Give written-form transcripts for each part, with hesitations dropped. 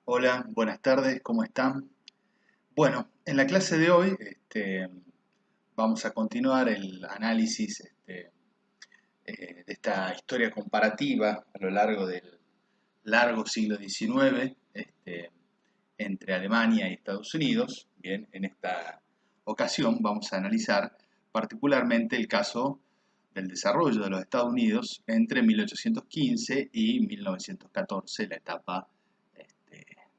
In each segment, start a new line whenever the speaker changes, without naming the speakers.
Hola, buenas tardes, ¿cómo están? Bueno, en la clase de hoy vamos a continuar el análisis de esta historia comparativa a lo largo del largo siglo XIX entre Alemania y Estados Unidos. Bien, en esta ocasión vamos a analizar particularmente el caso del desarrollo de los Estados Unidos entre 1815 y 1914, la etapa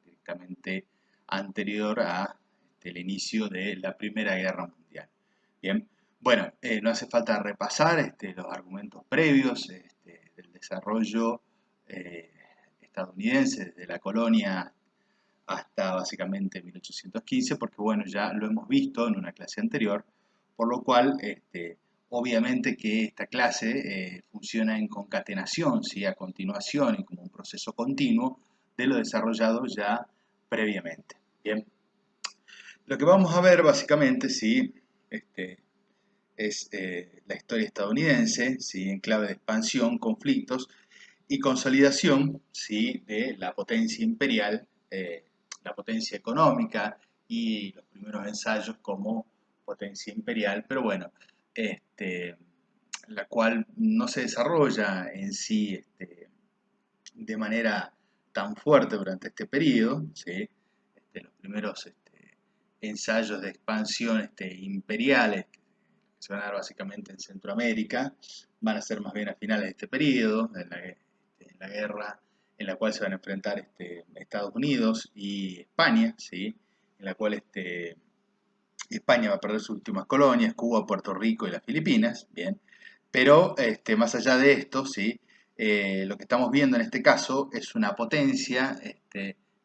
directamente anterior a el inicio de la Primera Guerra Mundial. Bien, bueno, no hace falta repasar los argumentos previos del desarrollo eh, estadounidense desde la colonia hasta básicamente 1815, porque bueno, ya lo hemos visto en una clase anterior, por lo cual obviamente que esta clase funciona en concatenación, ¿sí? A continuación y como un proceso continuo de lo desarrollado ya previamente. Bien, lo que vamos a ver básicamente, sí, este, es la historia estadounidense, ¿sí? En clave de expansión, conflictos y consolidación, ¿sí? De la potencia imperial, la potencia económica y los primeros ensayos como potencia imperial, pero bueno, este, la cual no se desarrolla en sí de manera tan fuerte durante este periodo, ¿sí? Los primeros ensayos de expansión imperiales que se van a dar básicamente en Centroamérica van a ser más bien a finales de este periodo, en la guerra en la cual se van a enfrentar Estados Unidos y España, ¿sí? En la cual España va a perder sus últimas colonias, Cuba, Puerto Rico y las Filipinas, bien, pero más allá de esto, ¿sí? Lo que estamos viendo en este caso es una potencia,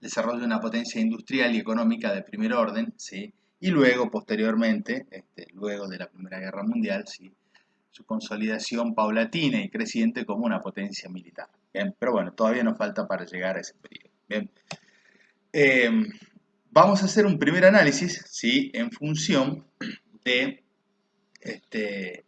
desarrollo de una potencia industrial y económica de primer orden, ¿sí? Y luego, posteriormente, luego de la Primera Guerra Mundial, ¿sí? Su consolidación paulatina y creciente como una potencia militar. Bien, pero bueno, todavía nos falta para llegar a ese periodo. Bien. Eh, Vamos a hacer un primer análisis, ¿sí? En función de este,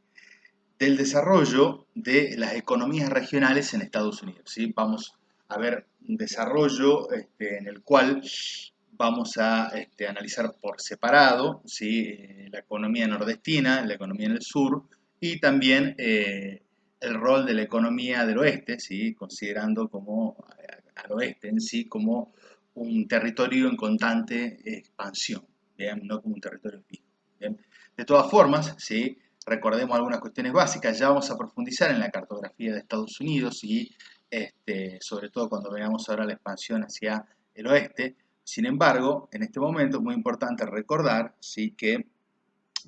del desarrollo de las economías regionales en Estados Unidos, ¿sí? Vamos a ver un desarrollo en el cual vamos a analizar por separado, ¿sí? La economía nordestina, la economía en el sur y también el rol de la economía del oeste, ¿sí? Considerando como al oeste en sí como un territorio en constante expansión, ¿bien? No como un territorio fijo. ¿Bien? De todas formas, ¿sí? Recordemos algunas cuestiones básicas, ya vamos a profundizar en la cartografía de Estados Unidos y sobre todo cuando veamos ahora la expansión hacia el oeste. Sin embargo, en este momento es muy importante recordar, ¿sí? Que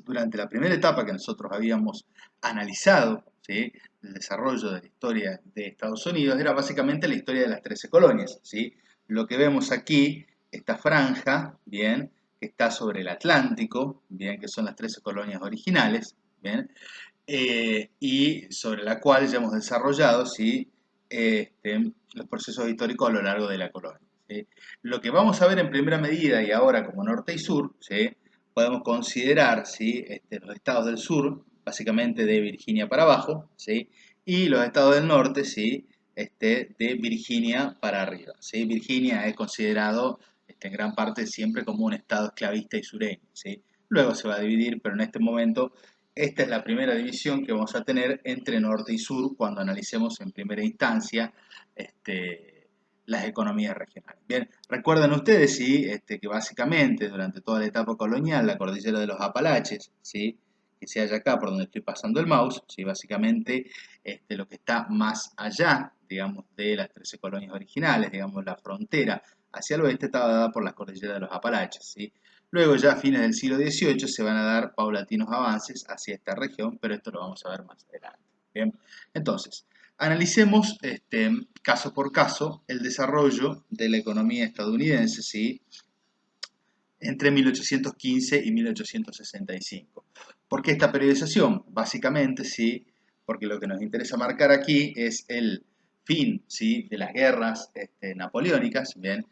durante la primera etapa que nosotros habíamos analizado, ¿sí? El desarrollo de la historia de Estados Unidos era básicamente la historia de las 13 colonias, ¿sí? Lo que vemos aquí, esta franja, bien, que está sobre el Atlántico, bien, que son las 13 colonias originales, bien, y sobre la cual ya hemos desarrollado, ¿sí? Los procesos históricos a lo largo de la colonia, ¿sí? Lo que vamos a ver en primera medida y ahora como norte y sur, ¿sí? Podemos considerar, ¿sí? Los estados del sur, básicamente de Virginia para abajo, ¿sí? Y los estados del norte, ¿sí? De Virginia para arriba, ¿sí? Virginia es considerado en gran parte siempre como un estado esclavista y sureño, ¿sí? Luego se va a dividir, pero en este momento esta es la primera división que vamos a tener entre norte y sur cuando analicemos en primera instancia las economías regionales. Bien, recuerden ustedes, ¿sí? Que básicamente durante toda la etapa colonial la cordillera de los Apalaches, ¿sí? Que se halla acá por donde estoy pasando el mouse, ¿sí? Básicamente lo que está más allá, digamos, de las 13 colonias originales, digamos, la frontera hacia el oeste estaba dada por las cordilleras de los Apalaches, ¿sí? Luego ya a fines del siglo XVIII se van a dar paulatinos avances hacia esta región, pero esto lo vamos a ver más adelante. Bien, entonces, analicemos caso por caso el desarrollo de la economía estadounidense, ¿sí? Entre 1815 y 1865. ¿Por qué esta periodización? Básicamente, sí, porque lo que nos interesa marcar aquí es el fin, ¿sí? De las guerras napoleónicas, ¿bien?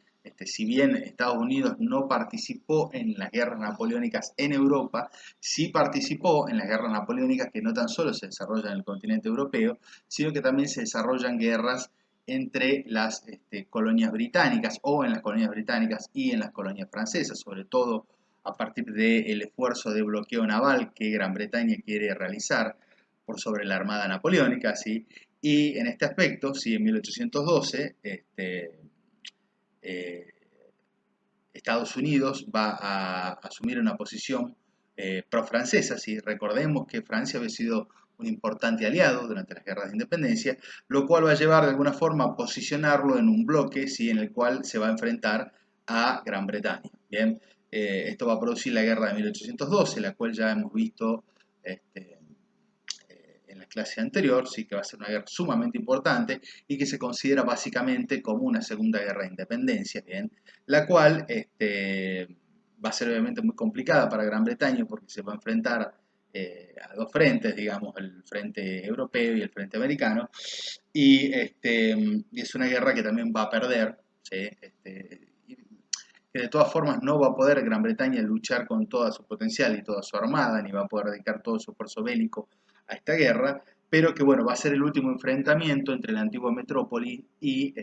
Si bien Estados Unidos no participó en las guerras napoleónicas en Europa, sí participó en las guerras napoleónicas que no tan solo se desarrollan en el continente europeo, sino que también se desarrollan guerras entre las colonias británicas o en las colonias británicas y en las colonias francesas, sobre todo a partir del esfuerzo de bloqueo naval que Gran Bretaña quiere realizar por sobre la Armada Napoleónica, ¿sí? Y en este aspecto, sí, en 1812, eh, Estados Unidos va a asumir una posición pro-francesa. ¿Sí? Recordemos que Francia había sido un importante aliado durante las guerras de independencia, lo cual va a llevar de alguna forma a posicionarlo en un bloque, ¿sí? En el cual se va a enfrentar a Gran Bretaña. Bien, esto va a producir la guerra de 1812, la cual ya hemos visto este, en la clase anterior, sí que va a ser una guerra sumamente importante y que se considera básicamente como una segunda guerra de independencia, ¿bien? La cual va a ser obviamente muy complicada para Gran Bretaña porque se va a enfrentar a dos frentes, digamos, el frente europeo y el frente americano, y es una guerra que también va a perder, ¿sí? Que de todas formas no va a poder Gran Bretaña luchar con toda su potencial y toda su armada, ni va a poder dedicar todo su esfuerzo bélico a esta guerra, pero que bueno, va a ser el último enfrentamiento entre la antigua metrópoli y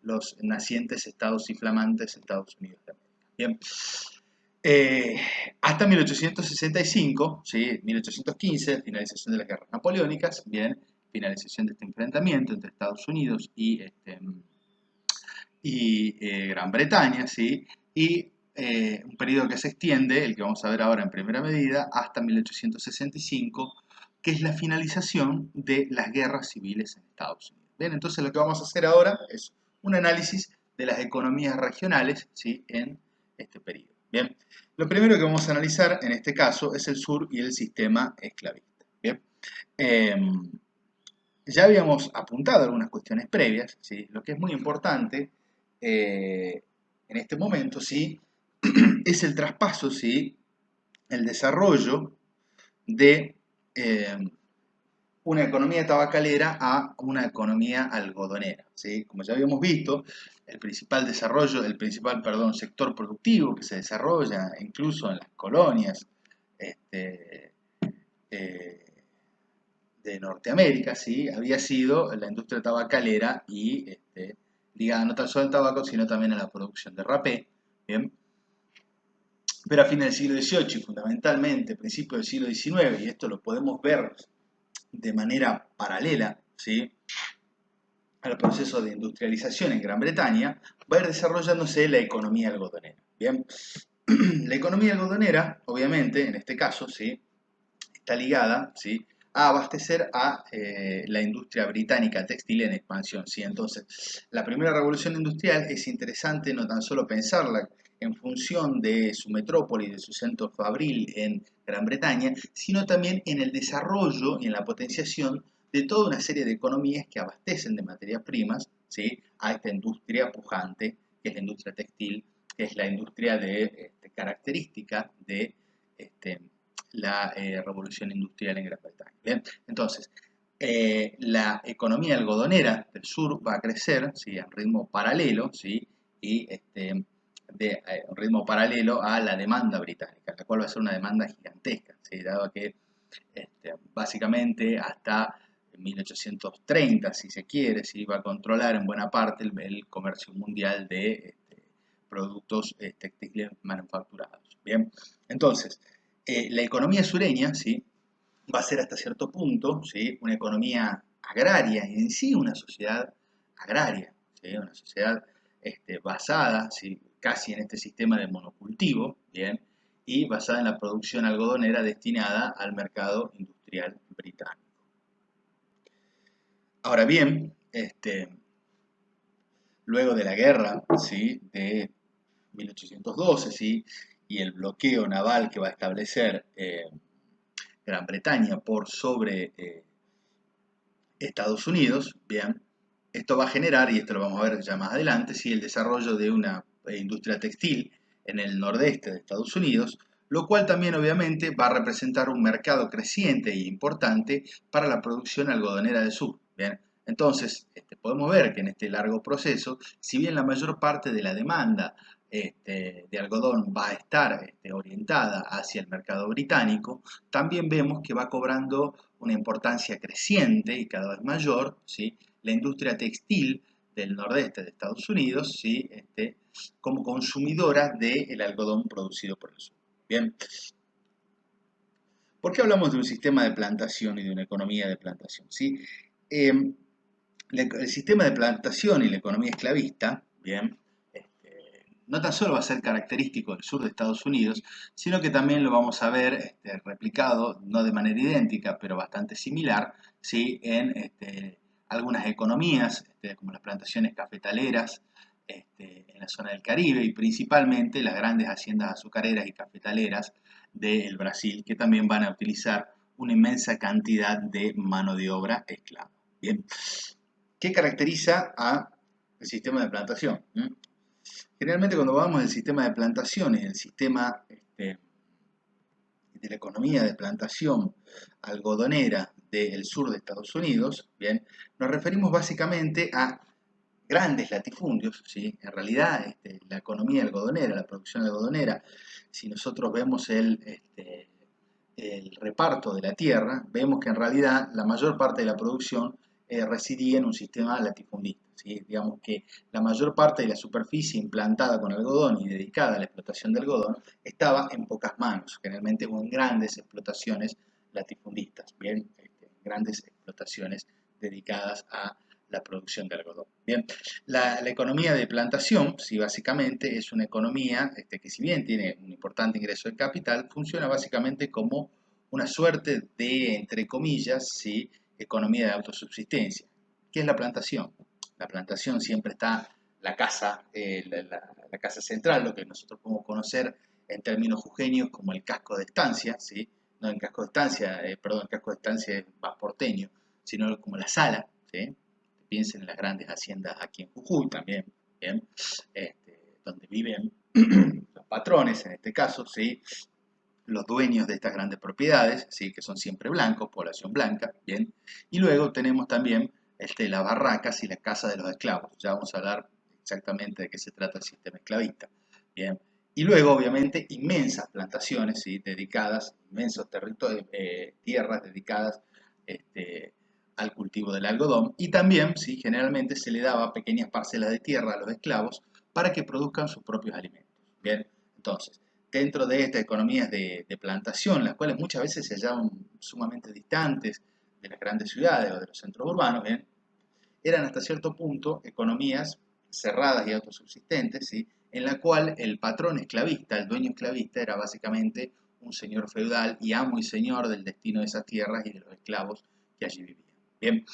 los nacientes estados y flamantes Estados Unidos de América. Bien. Hasta 1865, ¿sí? 1815, finalización de las guerras napoleónicas, bien, finalización de este enfrentamiento entre Estados Unidos y Gran Bretaña, ¿sí? Y un periodo que se extiende, el que vamos a ver ahora en primera medida, hasta 1865, que es la finalización de las guerras civiles en Estados Unidos. Bien, entonces lo que vamos a hacer ahora es un análisis de las economías regionales, ¿sí? En este periodo. Bien, lo primero que vamos a analizar en este caso es el sur y el sistema esclavista. Bien, ya habíamos apuntado algunas cuestiones previas, ¿sí? Lo que es muy importante en este momento, ¿sí? Es el traspaso, ¿sí? El desarrollo de una economía tabacalera a una economía algodonera, ¿sí? Como ya habíamos visto, el principal desarrollo, sector productivo que se desarrolla incluso en las colonias eh, de Norteamérica, ¿sí? Había sido la industria tabacalera y ligada no tan solo al tabaco, sino también a la producción de rapé, ¿bien? Pero a fines del siglo XVIII y fundamentalmente principios del siglo XIX, y esto lo podemos ver de manera paralela, ¿sí? Al proceso de industrialización en Gran Bretaña, va a ir desarrollándose la economía algodonera, ¿bien? La economía algodonera, obviamente, en este caso, ¿sí? Está ligada, ¿sí? A abastecer a la industria británica textil en expansión, ¿sí? Entonces, la primera revolución industrial es interesante no tan solo pensarla en función de su metrópoli, de su centro fabril en Gran Bretaña, sino también en el desarrollo y en la potenciación de toda una serie de economías que abastecen de materias primas, ¿sí? A esta industria pujante, que es la industria textil, que es la industria característica de la revolución industrial en Gran Bretaña. Bien, entonces, la economía algodonera del sur va a crecer, ¿sí? A un ritmo paralelo, ¿sí? Y un ritmo paralelo a la demanda británica, la cual va a ser una demanda gigantesca, ¿sí? Dado que básicamente hasta 1830, si se quiere, ¿sí? Va a controlar en buena parte el comercio mundial de productos textiles manufacturados. Bien, entonces, la economía sureña, ¿sí? Va a ser hasta cierto punto, ¿sí? Una economía agraria y en sí una sociedad agraria, ¿sí? Una sociedad basada, ¿sí? Casi en este sistema de monocultivo, ¿bien? Y basada en la producción algodonera destinada al mercado industrial británico. Ahora bien, luego de la guerra, ¿sí? De 1812, ¿sí? Y el bloqueo naval que va a establecer Gran Bretaña por sobre Estados Unidos, bien, esto va a generar, y esto lo vamos a ver ya más adelante, ¿sí? El desarrollo de una industria textil en el nordeste de Estados Unidos, lo cual también obviamente va a representar un mercado creciente e importante para la producción algodonera del sur. Bien, entonces podemos ver que en este largo proceso, si bien la mayor parte de la demanda de algodón va a estar orientada hacia el mercado británico, también vemos que va cobrando una importancia creciente y cada vez mayor, ¿sí? la industria textil del nordeste de Estados Unidos, ¿sí? Como consumidora del algodón producido por el sur. Bien, ¿por qué hablamos de un sistema de plantación y de una economía de plantación? ¿Sí? El sistema de plantación y la economía esclavista, bien, no tan solo va a ser característico del sur de Estados Unidos, sino que también lo vamos a ver replicado, no de manera idéntica, pero bastante similar, ¿sí? En algunas economías, como las plantaciones cafetaleras en la zona del Caribe y principalmente las grandes haciendas azucareras y cafetaleras del Brasil, que también van a utilizar una inmensa cantidad de mano de obra esclava. Bien, ¿qué caracteriza al sistema de plantación? Generalmente cuando hablamos del sistema de plantación y el sistema de la economía de plantación algodonera del sur de Estados Unidos, bien, nos referimos básicamente a grandes latifundios, ¿sí? En realidad la economía algodonera, la producción algodonera, si nosotros vemos el reparto de la tierra, vemos que en realidad la mayor parte de la producción residía en un sistema latifundista. ¿Sí? Digamos que la mayor parte de la superficie implantada con algodón y dedicada a la explotación del algodón estaba en pocas manos, generalmente en grandes explotaciones latifundistas, bien, grandes explotaciones dedicadas a la producción de algodón. Bien, la economía de plantación, sí, básicamente es una economía que si bien tiene un importante ingreso de capital, funciona básicamente como una suerte de, entre comillas, sí, economía de autosubsistencia. ¿Qué es la plantación? La plantación siempre está la casa, la casa central, lo que nosotros podemos conocer en términos jujeños como el casco de estancia, ¿sí? No en casco de estancia, perdón, el casco de estancia es más porteño, sino como la sala, ¿sí? Piensen en las grandes haciendas aquí en Jujuy también, ¿bien? Donde viven los patrones, en este caso, ¿sí? Los dueños de estas grandes propiedades, ¿sí? Que son siempre blancos, población blanca, ¿bien? Y luego tenemos también las barracas y la casa de los esclavos. Ya vamos a hablar exactamente de qué se trata el sistema esclavista, ¿bien? Y luego, obviamente, inmensas plantaciones, ¿sí? Dedicadas, inmensos territorios, tierras dedicadas al cultivo del algodón. Y también, ¿sí? Generalmente se le daba pequeñas parcelas de tierra a los esclavos para que produzcan sus propios alimentos, ¿bien? Entonces, dentro de estas economías de plantación, las cuales muchas veces se hallaban sumamente distantes de las grandes ciudades o de los centros urbanos, ¿bien? Eran hasta cierto punto economías cerradas y autosubsistentes, ¿sí? En la cual el patrón esclavista, el dueño esclavista, era básicamente un señor feudal y amo y señor del destino de esas tierras y de los esclavos que allí vivían. Bien,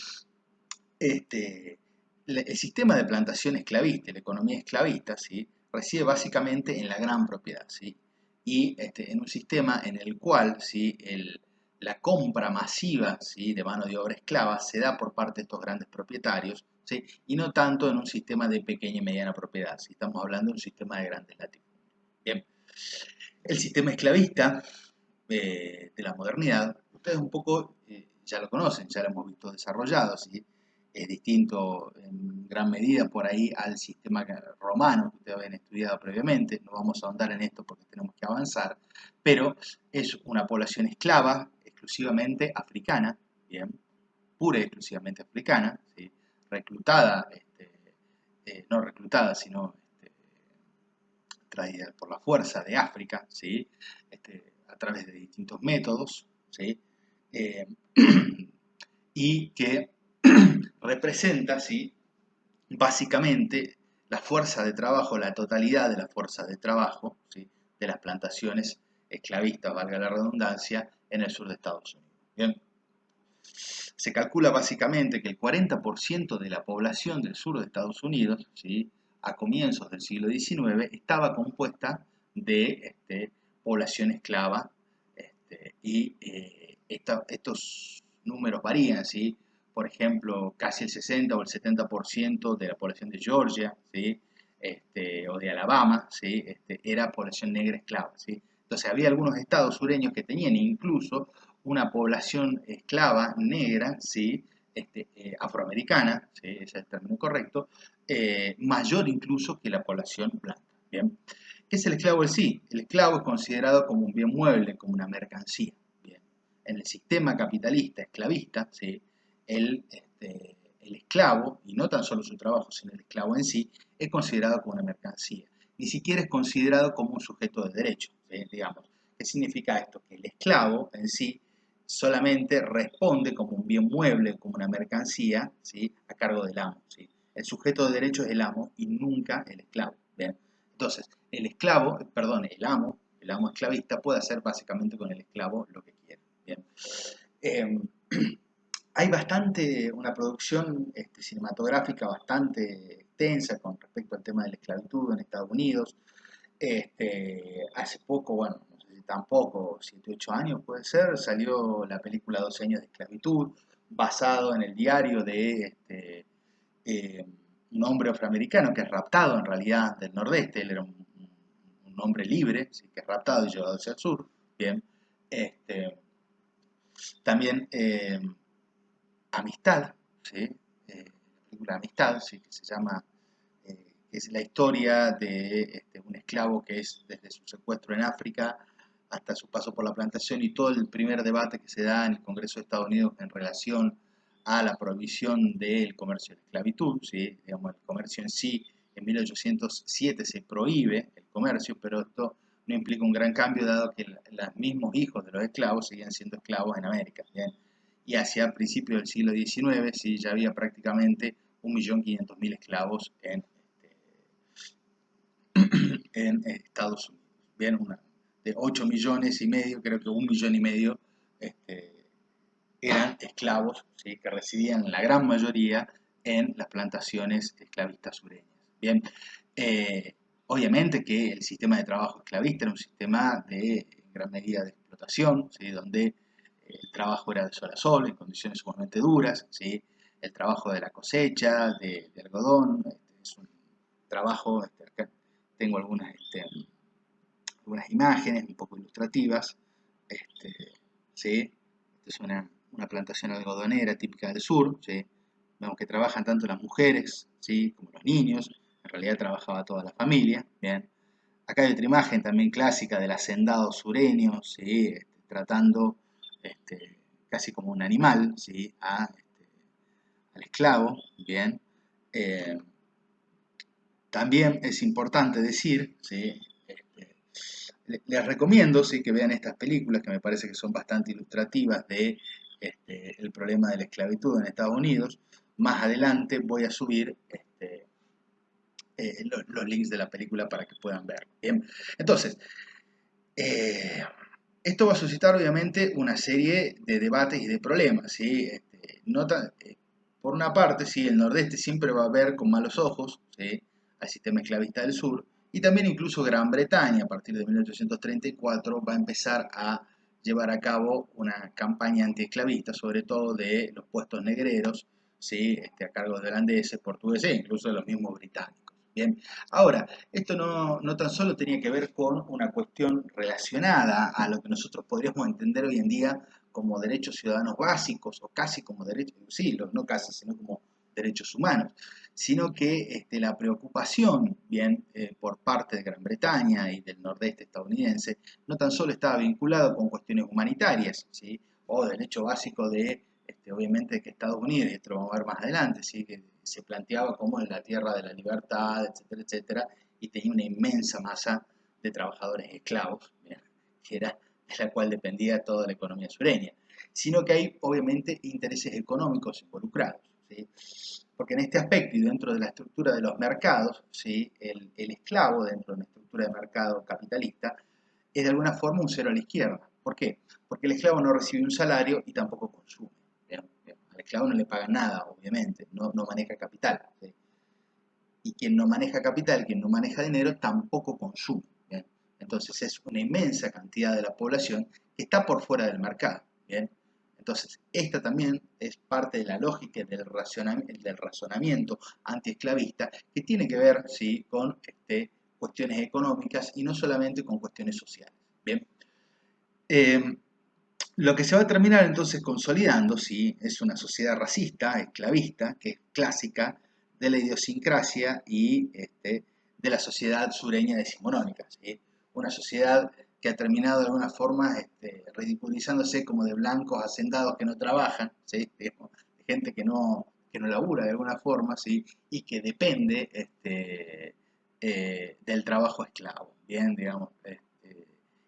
el sistema de plantación esclavista, la economía esclavista, ¿sí? Reside básicamente en la gran propiedad, ¿sí? Y en un sistema en el cual, ¿sí? La compra masiva, ¿sí? De mano de obra esclava se da por parte de estos grandes propietarios, ¿sí? Y no tanto en un sistema de pequeña y mediana propiedad, ¿sí? Estamos hablando de un sistema de grandes latifundios. Bien, el sistema esclavista de la modernidad, ustedes un poco ya lo conocen, ya lo hemos visto desarrollado, ¿sí? Es distinto en gran medida por ahí al sistema romano que ustedes habían estudiado previamente, no vamos a ahondar en esto porque tenemos que avanzar, pero es una población esclava exclusivamente africana, ¿bien? Pura y exclusivamente africana, ¿sí? Reclutada, no reclutada, sino traída por la fuerza de África, ¿sí? A través de distintos métodos, ¿sí? Eh, y que representa, ¿sí? Básicamente la fuerza de trabajo, la totalidad de la fuerza de trabajo, ¿sí? De las plantaciones esclavistas, valga la redundancia, en el sur de Estados Unidos. Bien. Se calcula básicamente que el 40% de la población del sur de Estados Unidos, ¿sí? A comienzos del siglo XIX, estaba compuesta de población esclava y estos números varían, ¿sí? Por ejemplo, casi el 60 o el 70% de la población de Georgia, ¿sí? O de Alabama, ¿sí? Era población negra esclava, ¿sí? Entonces había algunos estados sureños que tenían incluso una población esclava negra, ¿sí? Afroamericana, ¿sí? Ese es el término correcto, mayor incluso que la población blanca. ¿Bien? ¿Qué es el esclavo en sí? El esclavo es considerado como un bien mueble, como una mercancía. ¿Bien? En el sistema capitalista esclavista, ¿sí? El el esclavo, y no tan solo su trabajo, sino el esclavo en sí, es considerado como una mercancía. Ni siquiera es considerado como un sujeto de derecho, digamos. ¿Qué significa esto? Que el esclavo en sí solamente responde como un bien mueble, como una mercancía, ¿sí? A cargo del amo, ¿sí? El sujeto de derecho es el amo y nunca el esclavo. ¿Bien? Entonces, el amo esclavista puede hacer básicamente con el esclavo lo que quiere. ¿Bien? Eh, Hay una producción cinematográfica bastante extensa con respecto al tema de la esclavitud en Estados Unidos. Hace poco, bueno, no sé si tampoco, 7, 8 años puede ser, salió la película 12 años de esclavitud, basado en el diario de eh, un hombre afroamericano que es raptado en realidad del Nordeste. Él era un hombre libre, ¿sí? Que es raptado y llevado hacia el sur. Bien. Este, También Amistad, ¿sí? La película Amistad, ¿sí? Que se llama, que es la historia de un esclavo que es desde su secuestro en África hasta su paso por la plantación, y todo el primer debate que se da en el Congreso de Estados Unidos en relación a la prohibición del comercio de esclavitud, ¿sí? Digamos, el comercio en sí, en 1807 se prohíbe el comercio, pero esto no implica un gran cambio, dado que los mismos hijos de los esclavos seguían siendo esclavos en América, ¿bien? Y hacia principios del siglo XIX, sí, ya había prácticamente 1.500.000 esclavos en Estados Unidos. Bien, de 8 millones y medio, creo que 1,5 millones este, eran esclavos, ¿sí? Que residían la gran mayoría en las plantaciones esclavistas sureñas. Bien, eh, obviamente que el sistema de trabajo esclavista era un sistema de en gran medida de explotación, ¿sí? Donde el trabajo era de sol a sol, en condiciones sumamente duras, ¿sí? El trabajo de la cosecha, de algodón, es un trabajo, acá tengo algunas imágenes un poco ilustrativas, este, ¿sí? Esta es una plantación algodonera típica del sur, ¿sí? Vemos que trabajan tanto las mujeres, ¿sí? Como los niños, en realidad trabajaba toda la familia, ¿bien? Acá hay otra imagen también clásica del hacendado sureño, ¿sí? Tratando casi como un animal, ¿sí? Al esclavo, ¿bien? Eh, También es importante decir, ¿sí? Les recomiendo, ¿sí? Que vean estas películas que me parece que son bastante ilustrativas de el problema de la esclavitud en Estados Unidos. Más adelante voy a subir los links de la película para que puedan ver. Bien, entonces, eh, esto va a suscitar obviamente una serie de debates y de problemas, ¿sí? Por una parte, ¿sí? El Nordeste siempre va a ver con malos ojos, ¿sí? Al sistema esclavista del sur, y también incluso Gran Bretaña, a partir de 1834, va a empezar a llevar a cabo una campaña antiesclavista, sobre todo de los puestos negreros, ¿sí? A cargo de holandeses, portugueses e incluso de los mismos británicos. Bien, ahora, esto no tan solo tenía que ver con una cuestión relacionada a lo que nosotros podríamos entender hoy en día como derechos ciudadanos básicos, o casi como derechos, sí, no casi, sino como derechos humanos, sino que la preocupación, bien, por parte de Gran Bretaña y del nordeste estadounidense, no tan solo estaba vinculado con cuestiones humanitarias, ¿sí? O del hecho básico de, obviamente, que Estados Unidos, y esto lo vamos a ver más adelante, ¿sí? Que se planteaba como la tierra de la libertad, etcétera, etcétera, y tenía una inmensa masa de trabajadores esclavos, ¿bien? Que era de la cual dependía toda la economía sureña, sino que hay obviamente intereses económicos involucrados, ¿sí? Porque en este aspecto y dentro de la estructura de los mercados, ¿sí? El esclavo dentro de una estructura de mercado capitalista es de alguna forma un cero a la izquierda. ¿Por qué? Porque el esclavo no recibe un salario y tampoco consume. ¿Bien? Al esclavo no le pagan nada, obviamente, no maneja capital, ¿sí? Y quien no maneja capital, quien no maneja dinero, tampoco consume. ¿Bien? Entonces es una inmensa cantidad de la población que está por fuera del mercado. ¿Bien? Entonces, esta también es parte de la lógica del razonamiento antiesclavista, que tiene que ver, ¿sí? Con cuestiones económicas y no solamente con cuestiones sociales. Bien. Eh, lo que se va a terminar entonces consolidando, ¿sí? Es una sociedad racista, esclavista, que es clásica de la idiosincrasia y de la sociedad sureña decimonónica, ¿sí? Una sociedad que ha terminado de alguna forma ridiculizándose como de blancos hacendados que no trabajan, ¿sí? De gente que no que no labura de alguna forma, ¿sí? Y que depende del trabajo esclavo, bien, digamos.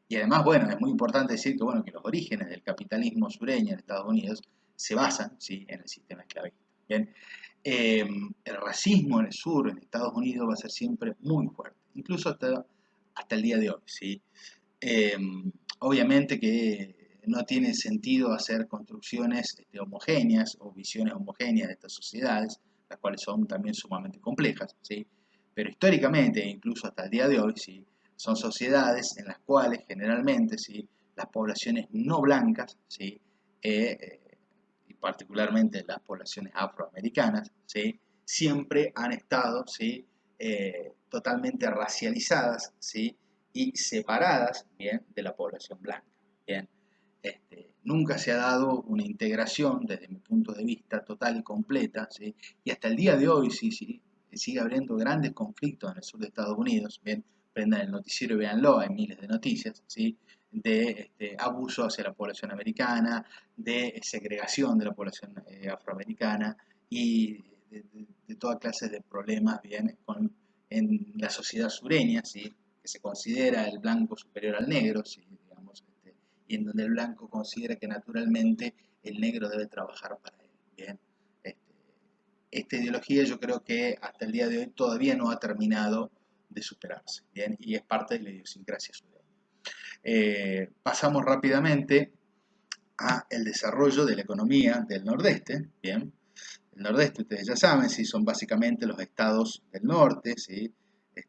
Y además, bueno, es muy importante decir que, bueno, que los orígenes del capitalismo sureño en Estados Unidos se basan, ¿sí? En el sistema esclavista, bien. El racismo en el sur, en Estados Unidos, va a ser siempre muy fuerte, incluso hasta el día de hoy, ¿sí? Eh, Obviamente que no tiene sentido hacer construcciones homogéneas o visiones homogéneas de estas sociedades, las cuales son también sumamente complejas, ¿sí? Pero históricamente, e incluso hasta el día de hoy, ¿sí? Son sociedades en las cuales generalmente, ¿sí? Las poblaciones no blancas, ¿sí? Y particularmente las poblaciones afroamericanas, ¿sí? Siempre han estado, ¿sí? Totalmente racializadas, ¿sí? Y separadas, bien, de la población blanca, bien. Nunca se ha dado una integración, desde mi punto de vista, total y completa, ¿sí? Y hasta el día de hoy sigue habiendo grandes conflictos en el sur de Estados Unidos, bien, prendan el noticiero y véanlo, hay miles de noticias, ¿sí? De abuso hacia la población americana, de segregación de la población afroamericana y de toda clase de problemas, bien, en la sociedad sureña, ¿sí? Que se considera el blanco superior al negro, ¿sí? Digamos, y en donde el blanco considera que naturalmente el negro debe trabajar para él, ¿bien? Este, esta ideología yo creo que hasta el día de hoy todavía no ha terminado de superarse, ¿bien? Y es parte de la idiosincrasia sureña. Pasamos rápidamente a el desarrollo de la economía del Nordeste, ¿bien? El Nordeste, ustedes ya saben, sí, son básicamente los estados del norte, ¿sí?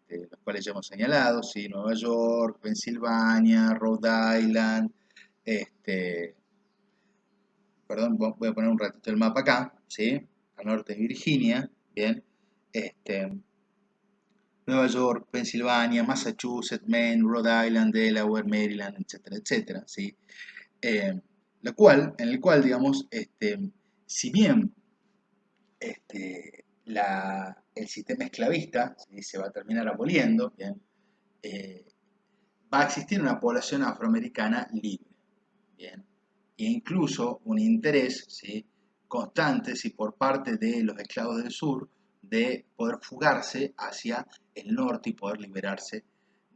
Los cuales ya hemos señalado, ¿sí? Nueva York, Pensilvania, Rhode Island, este, perdón, voy a poner un ratito el mapa acá, ¿sí? Al norte de Virginia, ¿bien? Este, Nueva York, Pensilvania, Massachusetts, Maine, Rhode Island, Delaware, Maryland, etcétera, etcétera, ¿sí? Eh, en el cual, digamos, si bien el sistema esclavista, ¿sí? Se va a terminar aboliendo, ¿bien? Eh, Va a existir una población afroamericana libre, ¿bien? E incluso un interés, ¿sí? Constante, ¿sí? Por parte de los esclavos del sur de poder fugarse hacia el norte y poder liberarse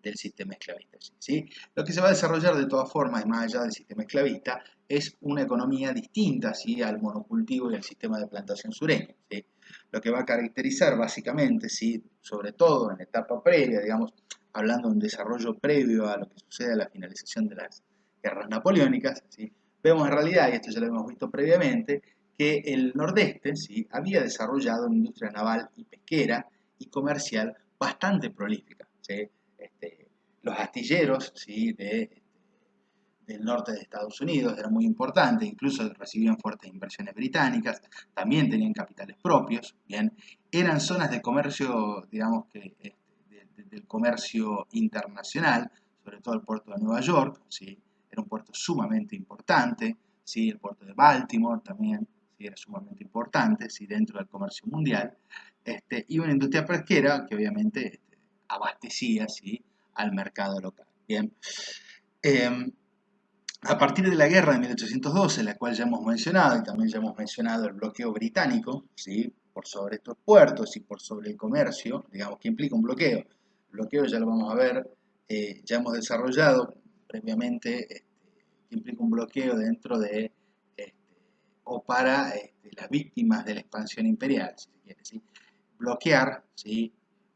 del sistema esclavista, ¿sí? Lo que se va a desarrollar de todas formas, más allá del sistema esclavista, es una economía distinta, ¿sí? Al monocultivo y al sistema de plantación sureño, ¿sí? Lo que va a caracterizar básicamente, ¿sí? Sobre todo en la etapa previa, digamos, hablando de un desarrollo previo a lo que sucede a la finalización de las guerras napoleónicas, ¿sí? Vemos en realidad, y esto ya lo hemos visto previamente, que el Nordeste, ¿sí? Había desarrollado una industria naval y pesquera y comercial bastante prolífica, ¿sí? Los astilleros, ¿sí? Del norte de Estados Unidos eran muy importantes, incluso recibían fuertes inversiones británicas, también tenían capitales propios, bien, eran zonas de comercio, digamos que del comercio internacional, sobre todo el puerto de Nueva York, ¿sí? Era un puerto sumamente importante, ¿sí? El puerto de Baltimore también, ¿sí? Era sumamente importante, ¿sí? Dentro del comercio mundial, y una industria pesquera que obviamente abastecía, ¿sí? Al mercado local. Bien. Eh, a partir de la guerra de 1812, la cual ya hemos mencionado, y también ya hemos mencionado el bloqueo británico, ¿sí? Por sobre estos puertos y por sobre el comercio, digamos que implica un bloqueo. El bloqueo ya lo vamos a ver, ya hemos desarrollado previamente, que implica un bloqueo dentro de, este, o para las víctimas de la expansión imperial, si se quiere, ¿sí? Bloquear, ¿sí?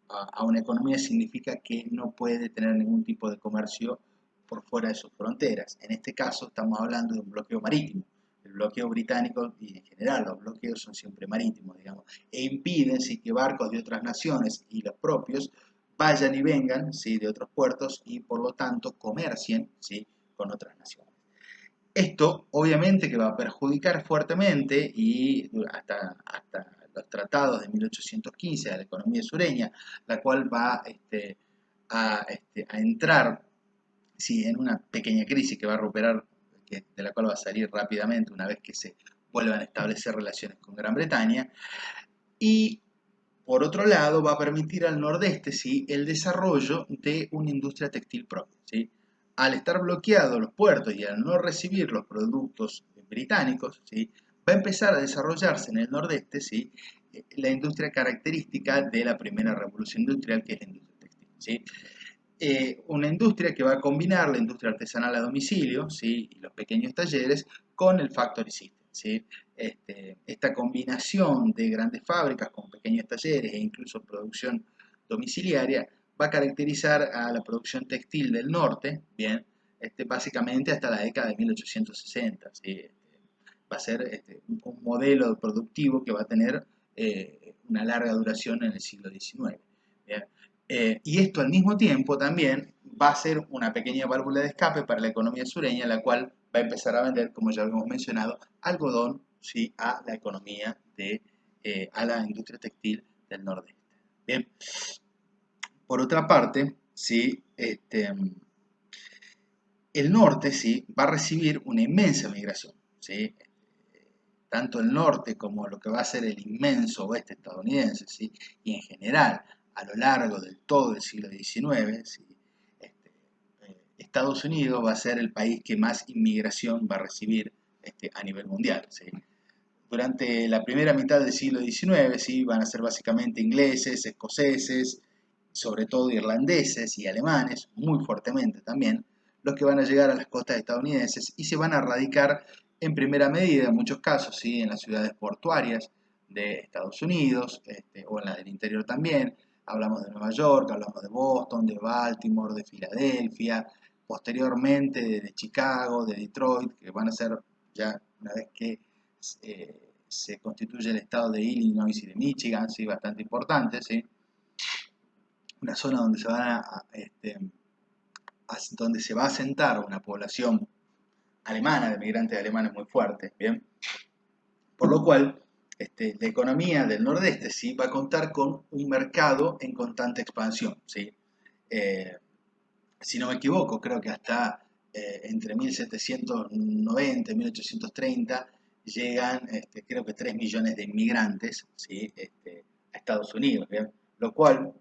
A una economía significa que no puede tener ningún tipo de comercio por fuera de sus fronteras. En este caso estamos hablando de un bloqueo marítimo. El bloqueo británico y en general los bloqueos son siempre marítimos, digamos, e impiden sí, que barcos de otras naciones y los propios vayan y vengan, ¿sí? De otros puertos y por lo tanto comercien, ¿sí? Con otras naciones. Esto obviamente que va a perjudicar fuertemente y hasta los tratados de 1815 a la economía sureña, la cual va a entrar, sí, en una pequeña crisis que va a recuperar, de la cual va a salir rápidamente una vez que se vuelvan a establecer relaciones con Gran Bretaña. Y por otro lado, va a permitir al nordeste, ¿sí? El desarrollo de una industria textil propia, ¿sí? Al estar bloqueados los puertos y al no recibir los productos británicos, ¿sí? va a empezar a desarrollarse en el nordeste, ¿sí? La industria característica de la primera revolución industrial, que es la industria textil, ¿sí? Una industria que va a combinar la industria artesanal a domicilio, ¿sí? Y los pequeños talleres con el factory system, ¿sí? Esta combinación de grandes fábricas con pequeños talleres e incluso producción domiciliaria va a caracterizar a la producción textil del norte, bien, básicamente hasta la década de 1860, ¿sí? Va a ser un modelo productivo que va a tener una larga duración en el siglo XIX. ¿Bien? Y esto al mismo tiempo también va a ser una pequeña válvula de escape para la economía sureña, la cual va a empezar a vender, como ya habíamos mencionado, algodón, ¿sí? A la economía a la industria textil del nordeste. Bien, por otra parte, ¿sí? El norte, ¿sí? Va a recibir una inmensa migración, ¿sí? Tanto el norte como lo que va a ser el inmenso oeste estadounidense, ¿sí? Y en general, a lo largo de todo el siglo XIX, ¿sí? Estados Unidos va a ser el país que más inmigración va a recibir a nivel mundial, ¿sí? Durante la primera mitad del siglo XIX, ¿sí? Van a ser básicamente ingleses, escoceses, sobre todo irlandeses y alemanes, muy fuertemente también, los que van a llegar a las costas estadounidenses y se van a radicar en primera medida, en muchos casos, ¿sí? En las ciudades portuarias de Estados Unidos, o en las del interior también. Hablamos de Nueva York, hablamos de Boston, de Baltimore, de Filadelfia, posteriormente de Chicago, de Detroit, que van a ser ya una vez que se constituye el estado de Illinois y de Michigan, ¿sí? Bastante importante, ¿sí? Una zona donde donde se va a asentar una población alemana, de migrantes alemanes muy fuerte, ¿bien? Por lo cual, la economía del nordeste, ¿sí? Va a contar con un mercado en constante expansión, ¿sí? Eh, si no me equivoco, creo que hasta entre 1790 y 1830 llegan, creo que 3 millones de inmigrantes, ¿sí? A Estados Unidos, ¿bien? Lo cual,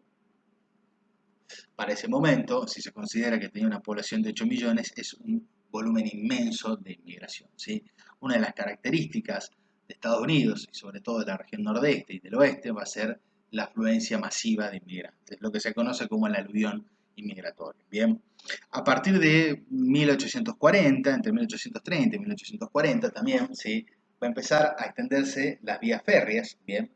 para ese momento, si se considera que tenía una población de 8 millones, es un volumen inmenso de inmigración, ¿sí? Una de las características de Estados Unidos, y sobre todo de la región nordeste y del oeste, va a ser la afluencia masiva de inmigrantes, lo que se conoce como el aluvión inmigratorio. Bien, a partir de 1840, entre 1830 y 1840 también, ¿sí? Va a empezar a extenderse las vías férreas, bien,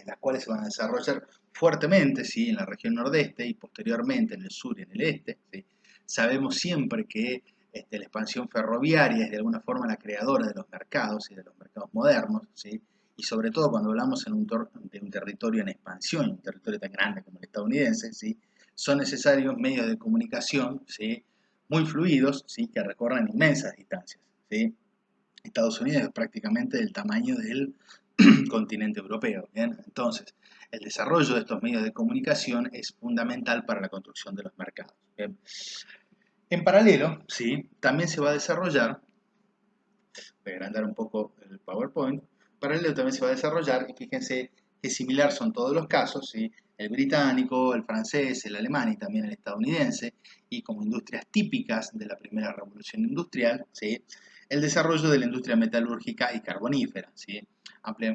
las cuales se van a desarrollar fuertemente, ¿sí? En la región nordeste y posteriormente en el sur y en el este, ¿sí? Sabemos siempre que la expansión ferroviaria es de alguna forma la creadora de los mercados y de los mercados modernos, ¿sí? Y sobre todo cuando hablamos de un territorio en expansión, un territorio tan grande como el estadounidense, ¿sí? Son necesarios medios de comunicación, ¿sí? Muy fluidos, ¿sí? Que recorran inmensas distancias, ¿sí? Estados Unidos es prácticamente del tamaño del continente europeo. ¿Bien? Entonces, el desarrollo de estos medios de comunicación es fundamental para la construcción de los mercados. ¿Bien? En paralelo, ¿sí? También se va a desarrollar, voy a agrandar un poco el PowerPoint, en paralelo también se va a desarrollar, y fíjense que similar son todos los casos, ¿sí? El británico, el francés, el alemán y también el estadounidense, y como industrias típicas de la primera revolución industrial, ¿sí? El desarrollo de la industria metalúrgica y carbonífera, ¿sí?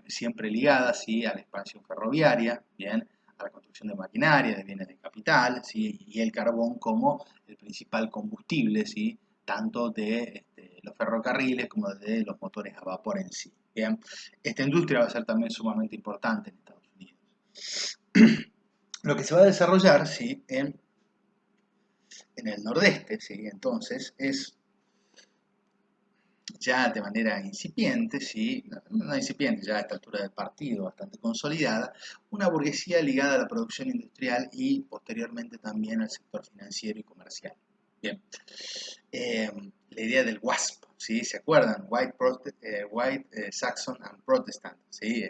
Siempre ligada, ¿sí? A la expansión ferroviaria, ¿bien? A la construcción de maquinaria, de bienes de capital, ¿sí? Y el carbón como el principal combustible, ¿sí? Tanto de los ferrocarriles como de los motores a vapor en sí. ¿Bien? Esta industria va a ser también sumamente importante en Estados Unidos. Lo que se va a desarrollar, ¿sí? En el nordeste, ¿sí? Entonces, es ya de manera incipiente, ¿sí? No incipiente, ya a esta altura del partido, bastante consolidada, una burguesía ligada a la producción industrial y posteriormente también al sector financiero y comercial. Bien, la idea del WASP, ¿sí? ¿Se acuerdan? White Saxon and Protestant, ¿sí?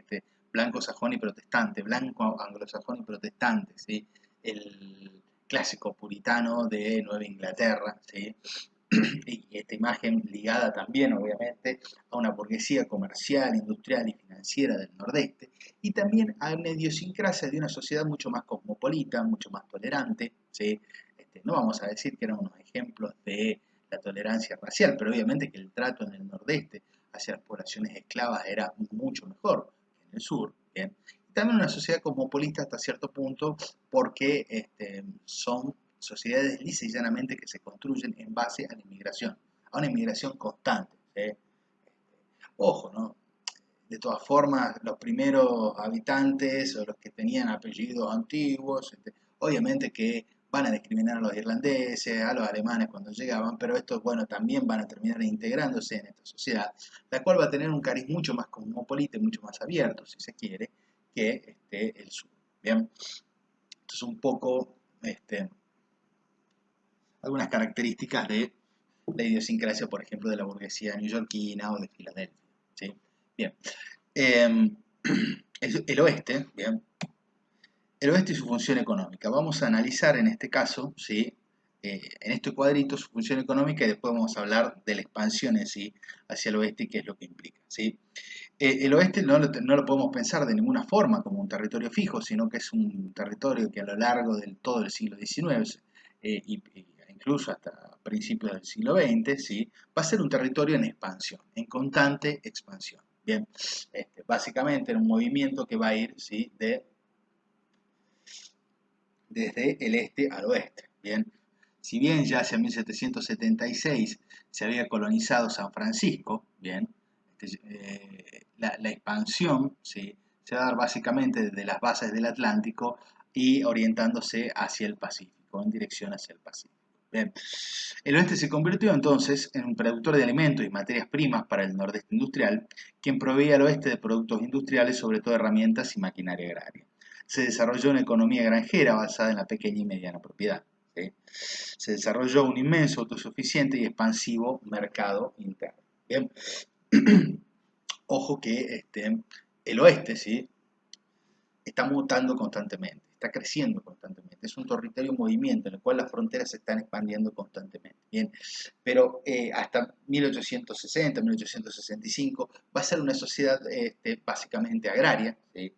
Blanco sajón y protestante, blanco anglosajón y protestante, ¿sí? El clásico puritano de Nueva Inglaterra, ¿sí? Y esta imagen ligada también, obviamente, a una burguesía comercial, industrial y financiera del nordeste, y también a una idiosincrasia de una sociedad mucho más cosmopolita, mucho más tolerante, ¿sí? No vamos a decir que eran unos ejemplos de la tolerancia racial, pero obviamente que el trato en el nordeste hacia las poblaciones esclavas era mucho mejor que en el sur, ¿bien? Y también una sociedad cosmopolita hasta cierto punto, porque son sociedades lisa y llanamente que se construyen en base a la inmigración, a una inmigración constante, ¿sí? Ojo, ¿no? De todas formas, los primeros habitantes o los que tenían apellidos antiguos, obviamente que van a discriminar a los irlandeses, a los alemanes cuando llegaban, pero estos, bueno, también van a terminar integrándose en esta sociedad, la cual va a tener un cariz mucho más cosmopolita y mucho más abierto, si se quiere, que el sur. Bien, entonces un poco algunas características de la idiosincrasia, por ejemplo, de la burguesía neoyorquina o de Filadelfia. ¿Sí? Bien. Eh, el oeste, bien, el oeste y su función económica. Vamos a analizar en este caso, ¿sí? En este cuadrito, su función económica y después vamos a hablar de la expansión en sí hacia el oeste y qué es lo que implica. ¿Sí? El oeste no lo podemos pensar de ninguna forma como un territorio fijo, sino que es un territorio que a lo largo de todo el siglo XIX incluso hasta principios del siglo XX, ¿sí? Va a ser un territorio en expansión, en constante expansión. Bien, básicamente era un movimiento que va a ir, ¿sí? Desde el este al oeste. Bien, si bien ya hacia 1776 se había colonizado San Francisco, bien, la expansión, ¿sí? Se va a dar básicamente desde las bases del Atlántico y orientándose hacia el Pacífico, en dirección hacia el Pacífico. Bien. El oeste se convirtió entonces en un productor de alimentos y materias primas para el nordeste industrial, quien proveía al oeste de productos industriales, sobre todo herramientas y maquinaria agraria. Se desarrolló una economía granjera basada en la pequeña y mediana propiedad. ¿Sí? Se desarrolló un inmenso, autosuficiente y expansivo mercado interno. Bien. Ojo que el oeste, ¿sí? Está mutando constantemente, está creciendo constantemente. Es un territorio en movimiento en el cual las fronteras se están expandiendo constantemente. Bien, pero hasta 1860, 1865 va a ser una sociedad básicamente agraria, ¿sí?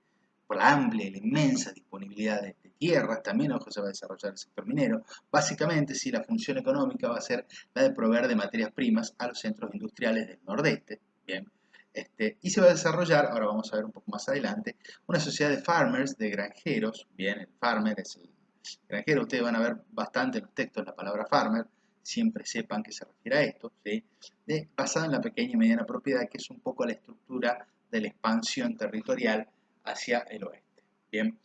Por la amplia y la inmensa disponibilidad de tierras, también ojo, se va a desarrollar el sector minero. Básicamente, sí, la función económica va a ser la de proveer de materias primas a los centros industriales del nordeste. Bien, y se va a desarrollar, ahora vamos a ver un poco más adelante, una sociedad de farmers, de granjeros. Bien, el farmer es el granjero. Ustedes van a ver bastante en los textos la palabra farmer, siempre sepan que se refiere a esto, ¿sí? Basado en la pequeña y mediana propiedad, que es un poco la estructura de la expansión territorial hacia el oeste. Bien.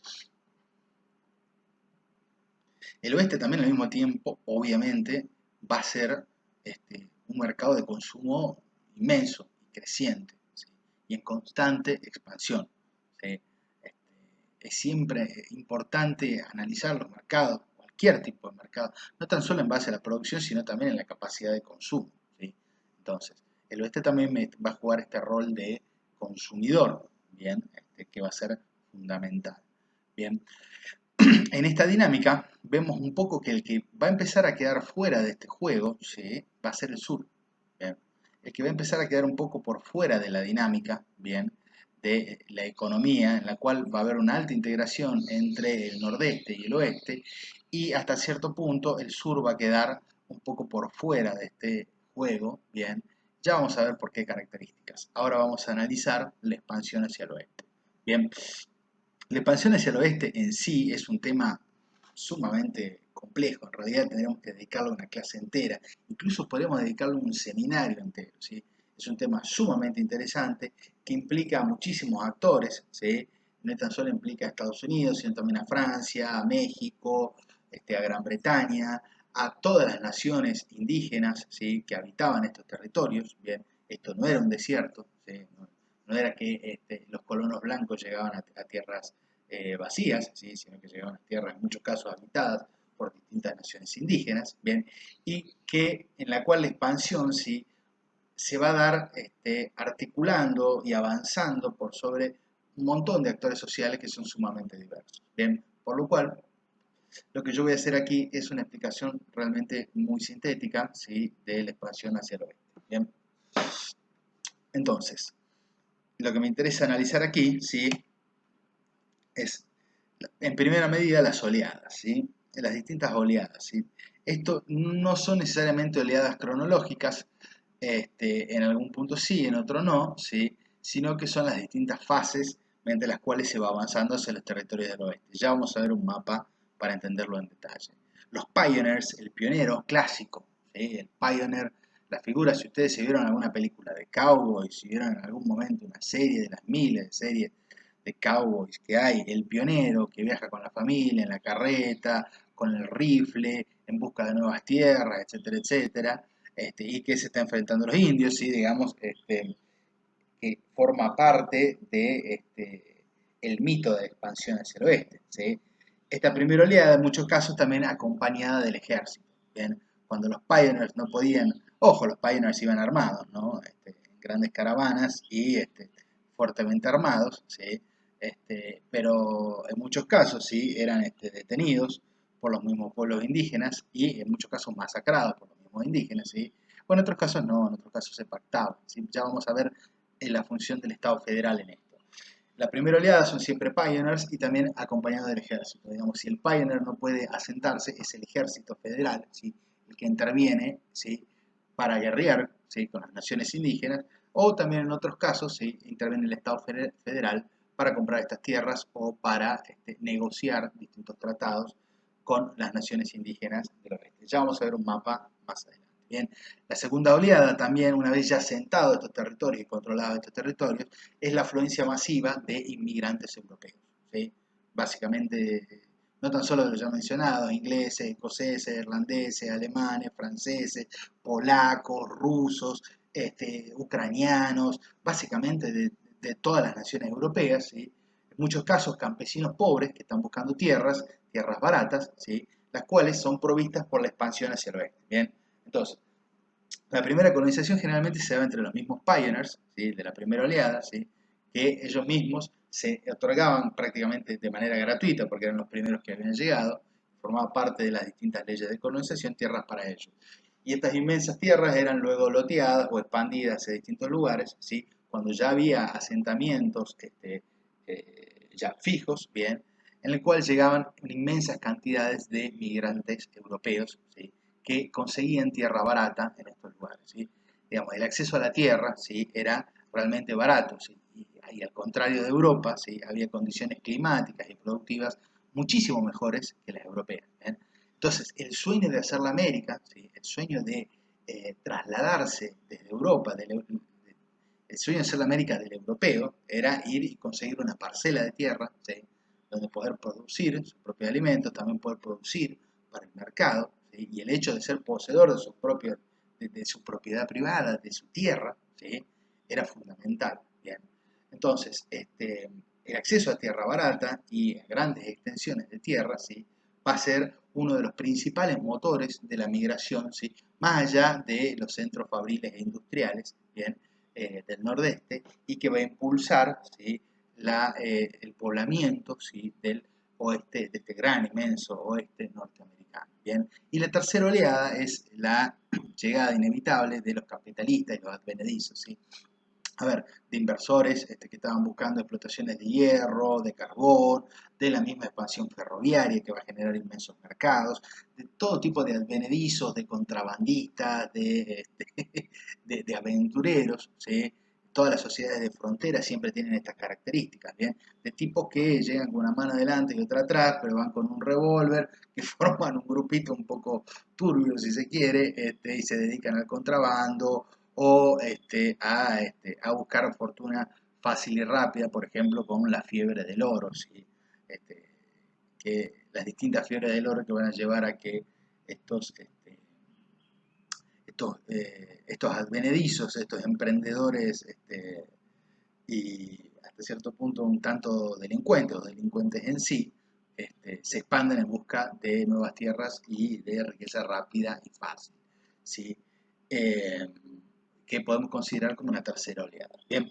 El oeste también al mismo tiempo, obviamente, va a ser un mercado de consumo inmenso y creciente, ¿sí? Y en constante expansión, ¿sí? Es siempre importante analizar los mercados, cualquier tipo de mercado, no tan solo en base a la producción, sino también en la capacidad de consumo, ¿sí? Entonces, el oeste también va a jugar este rol de consumidor, ¿bien? Que va a ser fundamental. Bien, en esta dinámica vemos un poco que el que va a empezar a quedar fuera de este juego, ¿sí? Va a ser el sur. ¿Bien? El que va a empezar a quedar un poco por fuera de la dinámica, ¿bien? De la economía, en la cual va a haber una alta integración entre el nordeste y el oeste, y hasta cierto punto el sur va a quedar un poco por fuera de este juego, ¿bien? Ya vamos a ver por qué características. Ahora vamos a analizar la expansión hacia el oeste. Bien, la expansión hacia el oeste en sí es un tema sumamente complejo. En realidad tendríamos que dedicarle una clase entera. Incluso podríamos dedicarle un seminario entero, ¿sí? Es un tema sumamente interesante que implica a muchísimos actores, ¿sí? No tan solo implica a Estados Unidos, sino también a Francia, a México, a Gran Bretaña, a todas las naciones indígenas, ¿sí? Que habitaban estos territorios. Bien, esto no era un desierto, ¿sí? No era que los colonos blancos llegaban a tierras vacías, ¿sí? Sino que llegaban a tierras en muchos casos habitadas por distintas naciones indígenas, ¿bien? Y que en la cual la expansión, ¿sí? Se va a dar articulando y avanzando por sobre un montón de actores sociales que son sumamente diversos, ¿bien? Por lo cual, lo que yo voy a hacer aquí es una explicación realmente muy sintética, ¿sí? De la expansión hacia el oeste, ¿bien? Entonces, lo que me interesa analizar aquí, ¿sí? Es en primera medida las oleadas, ¿sí? Las distintas oleadas, ¿sí? Esto no son necesariamente oleadas cronológicas, en algún punto sí, en otro no, ¿sí? Sino que son las distintas fases mediante las cuales se va avanzando hacia los territorios del oeste. Ya vamos a ver un mapa para entenderlo en detalle. Los pioneers, el pionero clásico, ¿sí? El pioneer, la figura, si ustedes se vieron alguna película de cowboys, si vieron en algún momento una serie de las miles de series de cowboys que hay, el pionero que viaja con la familia en la carreta, con el rifle, en busca de nuevas tierras, etcétera, etcétera, y que se está enfrentando a los indios, ¿sí? Digamos, que forma parte de el mito de expansión hacia el oeste, ¿sí? Esta primera oleada, en muchos casos, también acompañada del ejército, ¿bien? Cuando los pioneers no podían, ojo, los pioneers iban armados, ¿no? En grandes caravanas y fuertemente armados, ¿sí? Pero en muchos casos, ¿sí? Eran detenidos por los mismos pueblos indígenas y en muchos casos masacrados por los mismos indígenas, ¿sí? Bueno, en otros casos no, en otros casos se pactaba, ¿sí? Ya vamos a ver la función del Estado federal en esto. La primera oleada son siempre pioneers y también acompañados del ejército. Digamos, si el pioneer no puede asentarse, es el ejército federal, ¿sí? El que interviene, ¿sí? Para guerrear, ¿sí? Con las naciones indígenas, o también en otros casos, ¿sí? Interviene el Estado federal para comprar estas tierras o para negociar distintos tratados con las naciones indígenas del oeste. Ya vamos a ver un mapa más adelante. Bien, la segunda oleada también, una vez ya asentados estos territorios y controlados estos territorios, es la afluencia masiva de inmigrantes europeos, ¿sí? Básicamente, no tan solo de los ya mencionados, ingleses, escoceses, irlandeses, alemanes, franceses, polacos, rusos, ucranianos, básicamente de todas las naciones europeas, ¿sí? En muchos casos campesinos pobres que están buscando tierras, tierras baratas, ¿sí? Las cuales son provistas por la expansión hacia el oeste. Bien, entonces, la primera colonización generalmente se daba entre los mismos pioneers, ¿sí? De la primera oleada, ¿sí? Que ellos mismos se otorgaban prácticamente de manera gratuita, porque eran los primeros que habían llegado, formaba parte de las distintas leyes de colonización, tierras para ellos. Y estas inmensas tierras eran luego loteadas o expandidas a distintos lugares, ¿sí? Cuando ya había asentamientos ya fijos, bien, en el cual llegaban inmensas cantidades de migrantes europeos, ¿sí? Que conseguían tierra barata en estos lugares, ¿sí? Digamos, el acceso a la tierra, ¿sí? Era realmente barato, ¿sí? Y al contrario de Europa, ¿sí? Había condiciones climáticas y productivas muchísimo mejores que las europeas, ¿bien? Entonces, el sueño de hacer la América, ¿sí? El sueño de trasladarse desde Europa, el sueño de hacer la América del europeo, era ir y conseguir una parcela de tierra, ¿sí? Donde poder producir sus propios alimentos, también poder producir para el mercado, ¿sí? Y el hecho de ser poseedor de su propiedad privada, de su tierra, ¿sí? Era fundamental. Bien. Entonces, el acceso a tierra barata y a grandes extensiones de tierra, ¿sí? Va a ser uno de los principales motores de la migración, ¿sí? Más allá de los centros fabriles e industriales, ¿bien? Del nordeste, y que va a impulsar, ¿sí? El poblamiento, ¿sí? Del oeste, de este gran, inmenso oeste norteamericano. ¿Bien? Y la tercera oleada es la llegada inevitable de los capitalistas y los advenedizos, ¿sí? A ver, de inversores que estaban buscando explotaciones de hierro, de carbón, de la misma expansión ferroviaria que va a generar inmensos mercados, de todo tipo de advenedizos, de contrabandistas, de aventureros, ¿sí? Todas las sociedades de frontera siempre tienen estas características, ¿bien? De tipos que llegan con una mano adelante y otra atrás, pero van con un revólver, que forman un grupito un poco turbio, si se quiere, y se dedican al contrabando o a buscar fortuna fácil y rápida, por ejemplo, con la fiebre del oro, ¿sí? Este, que las distintas fiebres del oro que van a llevar a que estos, estos advenedizos, estos emprendedores y hasta cierto punto un tanto delincuentes o delincuentes en sí, se expandan en busca de nuevas tierras y de riqueza rápida y fácil, ¿sí? Eh, que podemos considerar como una tercera oleada. Bien,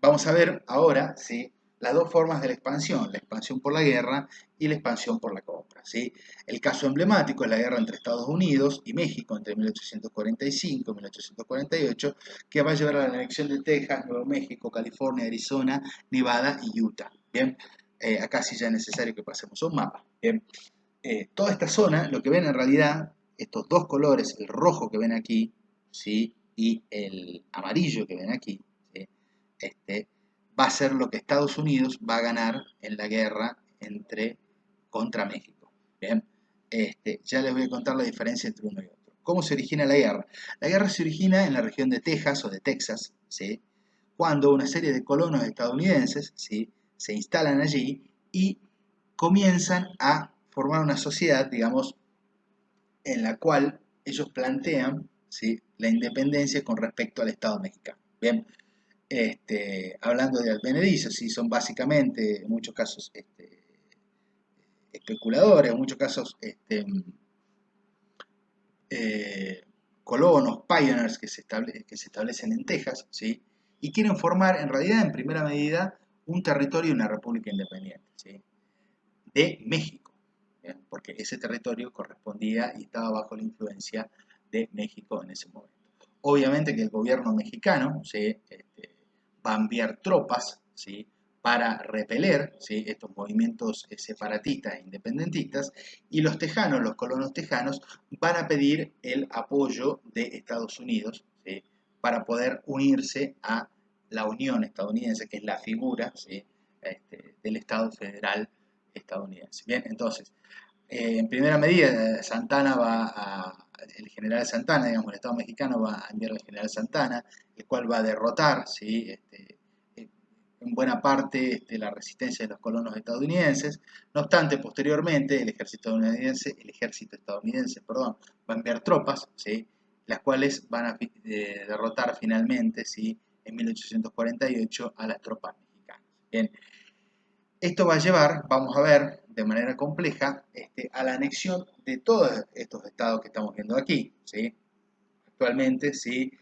vamos a ver ahora, ¿sí? Las dos formas de la expansión por la guerra y la expansión por la compra, ¿sí? El caso emblemático es la guerra entre Estados Unidos y México entre 1845 y 1848, que va a llevar a la anexión de Texas, Nuevo México, California, Arizona, Nevada y Utah. Bien, acá sí ya es necesario que pasemos a un mapa. Bien, toda esta zona, lo que ven en realidad, estos dos colores, el rojo que ven aquí, ¿sí? Y el amarillo que ven aquí, ¿sí? Va a ser lo que Estados Unidos va a ganar en la guerra contra México. Bien, ya les voy a contar la diferencia entre uno y otro. ¿Cómo se origina la guerra? La guerra se origina en la región de Texas o de Texas, ¿sí? Cuando una serie de colonos estadounidenses, ¿sí? Se instalan allí y comienzan a formar una sociedad, digamos, en la cual ellos plantean, ¿sí? La independencia con respecto al Estado mexicano. Bien, hablando de advenedizos, ¿sí? Son básicamente en muchos casos especuladores, en muchos casos eh, colonos, pioneers que se establecen en Texas, ¿sí? Y quieren formar, en realidad, en primera medida, un territorio y una república independiente, ¿sí? De México, ¿bien? Porque ese territorio correspondía y estaba bajo la influencia de México en ese momento. Obviamente que el gobierno mexicano, ¿sí? Va a enviar tropas, ¿sí? Para repeler, ¿sí? Estos movimientos separatistas e independentistas, y los tejanos, los colonos tejanos, van a pedir el apoyo de Estados Unidos, ¿sí? Para poder unirse a la Unión estadounidense, que es la figura, ¿sí? Del Estado federal estadounidense. Bien, entonces, en primera medida, el general Santana, digamos, el Estado mexicano va a enviar al general Santana, el cual va a derrotar, ¿sí? En buena parte la resistencia de los colonos estadounidenses. No obstante, posteriormente, el ejército estadounidense, perdón, va a enviar tropas, ¿sí? Las cuales van a derrotar finalmente, ¿sí? En 1848 a las tropas mexicanas. Bien, esto va a llevar, vamos a ver de manera compleja, a la anexión de todos estos estados que estamos viendo aquí, ¿sí? Actualmente, ¿sí?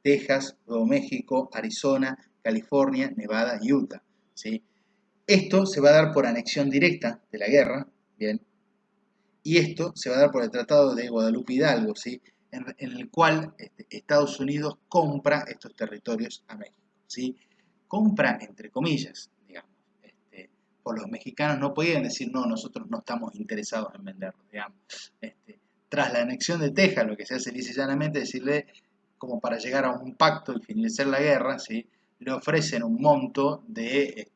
Texas, Nuevo México, Arizona, California, Nevada y Utah, ¿sí? Esto se va a dar por anexión directa de la guerra, ¿bien? Y esto se va a dar por el Tratado de Guadalupe Hidalgo, ¿sí? En el cual Estados Unidos compra estos territorios a México, ¿sí? Compra entre comillas, digamos. Por los mexicanos no podían decir, no, nosotros no estamos interesados en venderlo, digamos. Tras la anexión de Texas, lo que se hace lisa y llanamente es decirle, como para llegar a un pacto y finalizar la guerra, ¿sí? Le ofrecen un monto de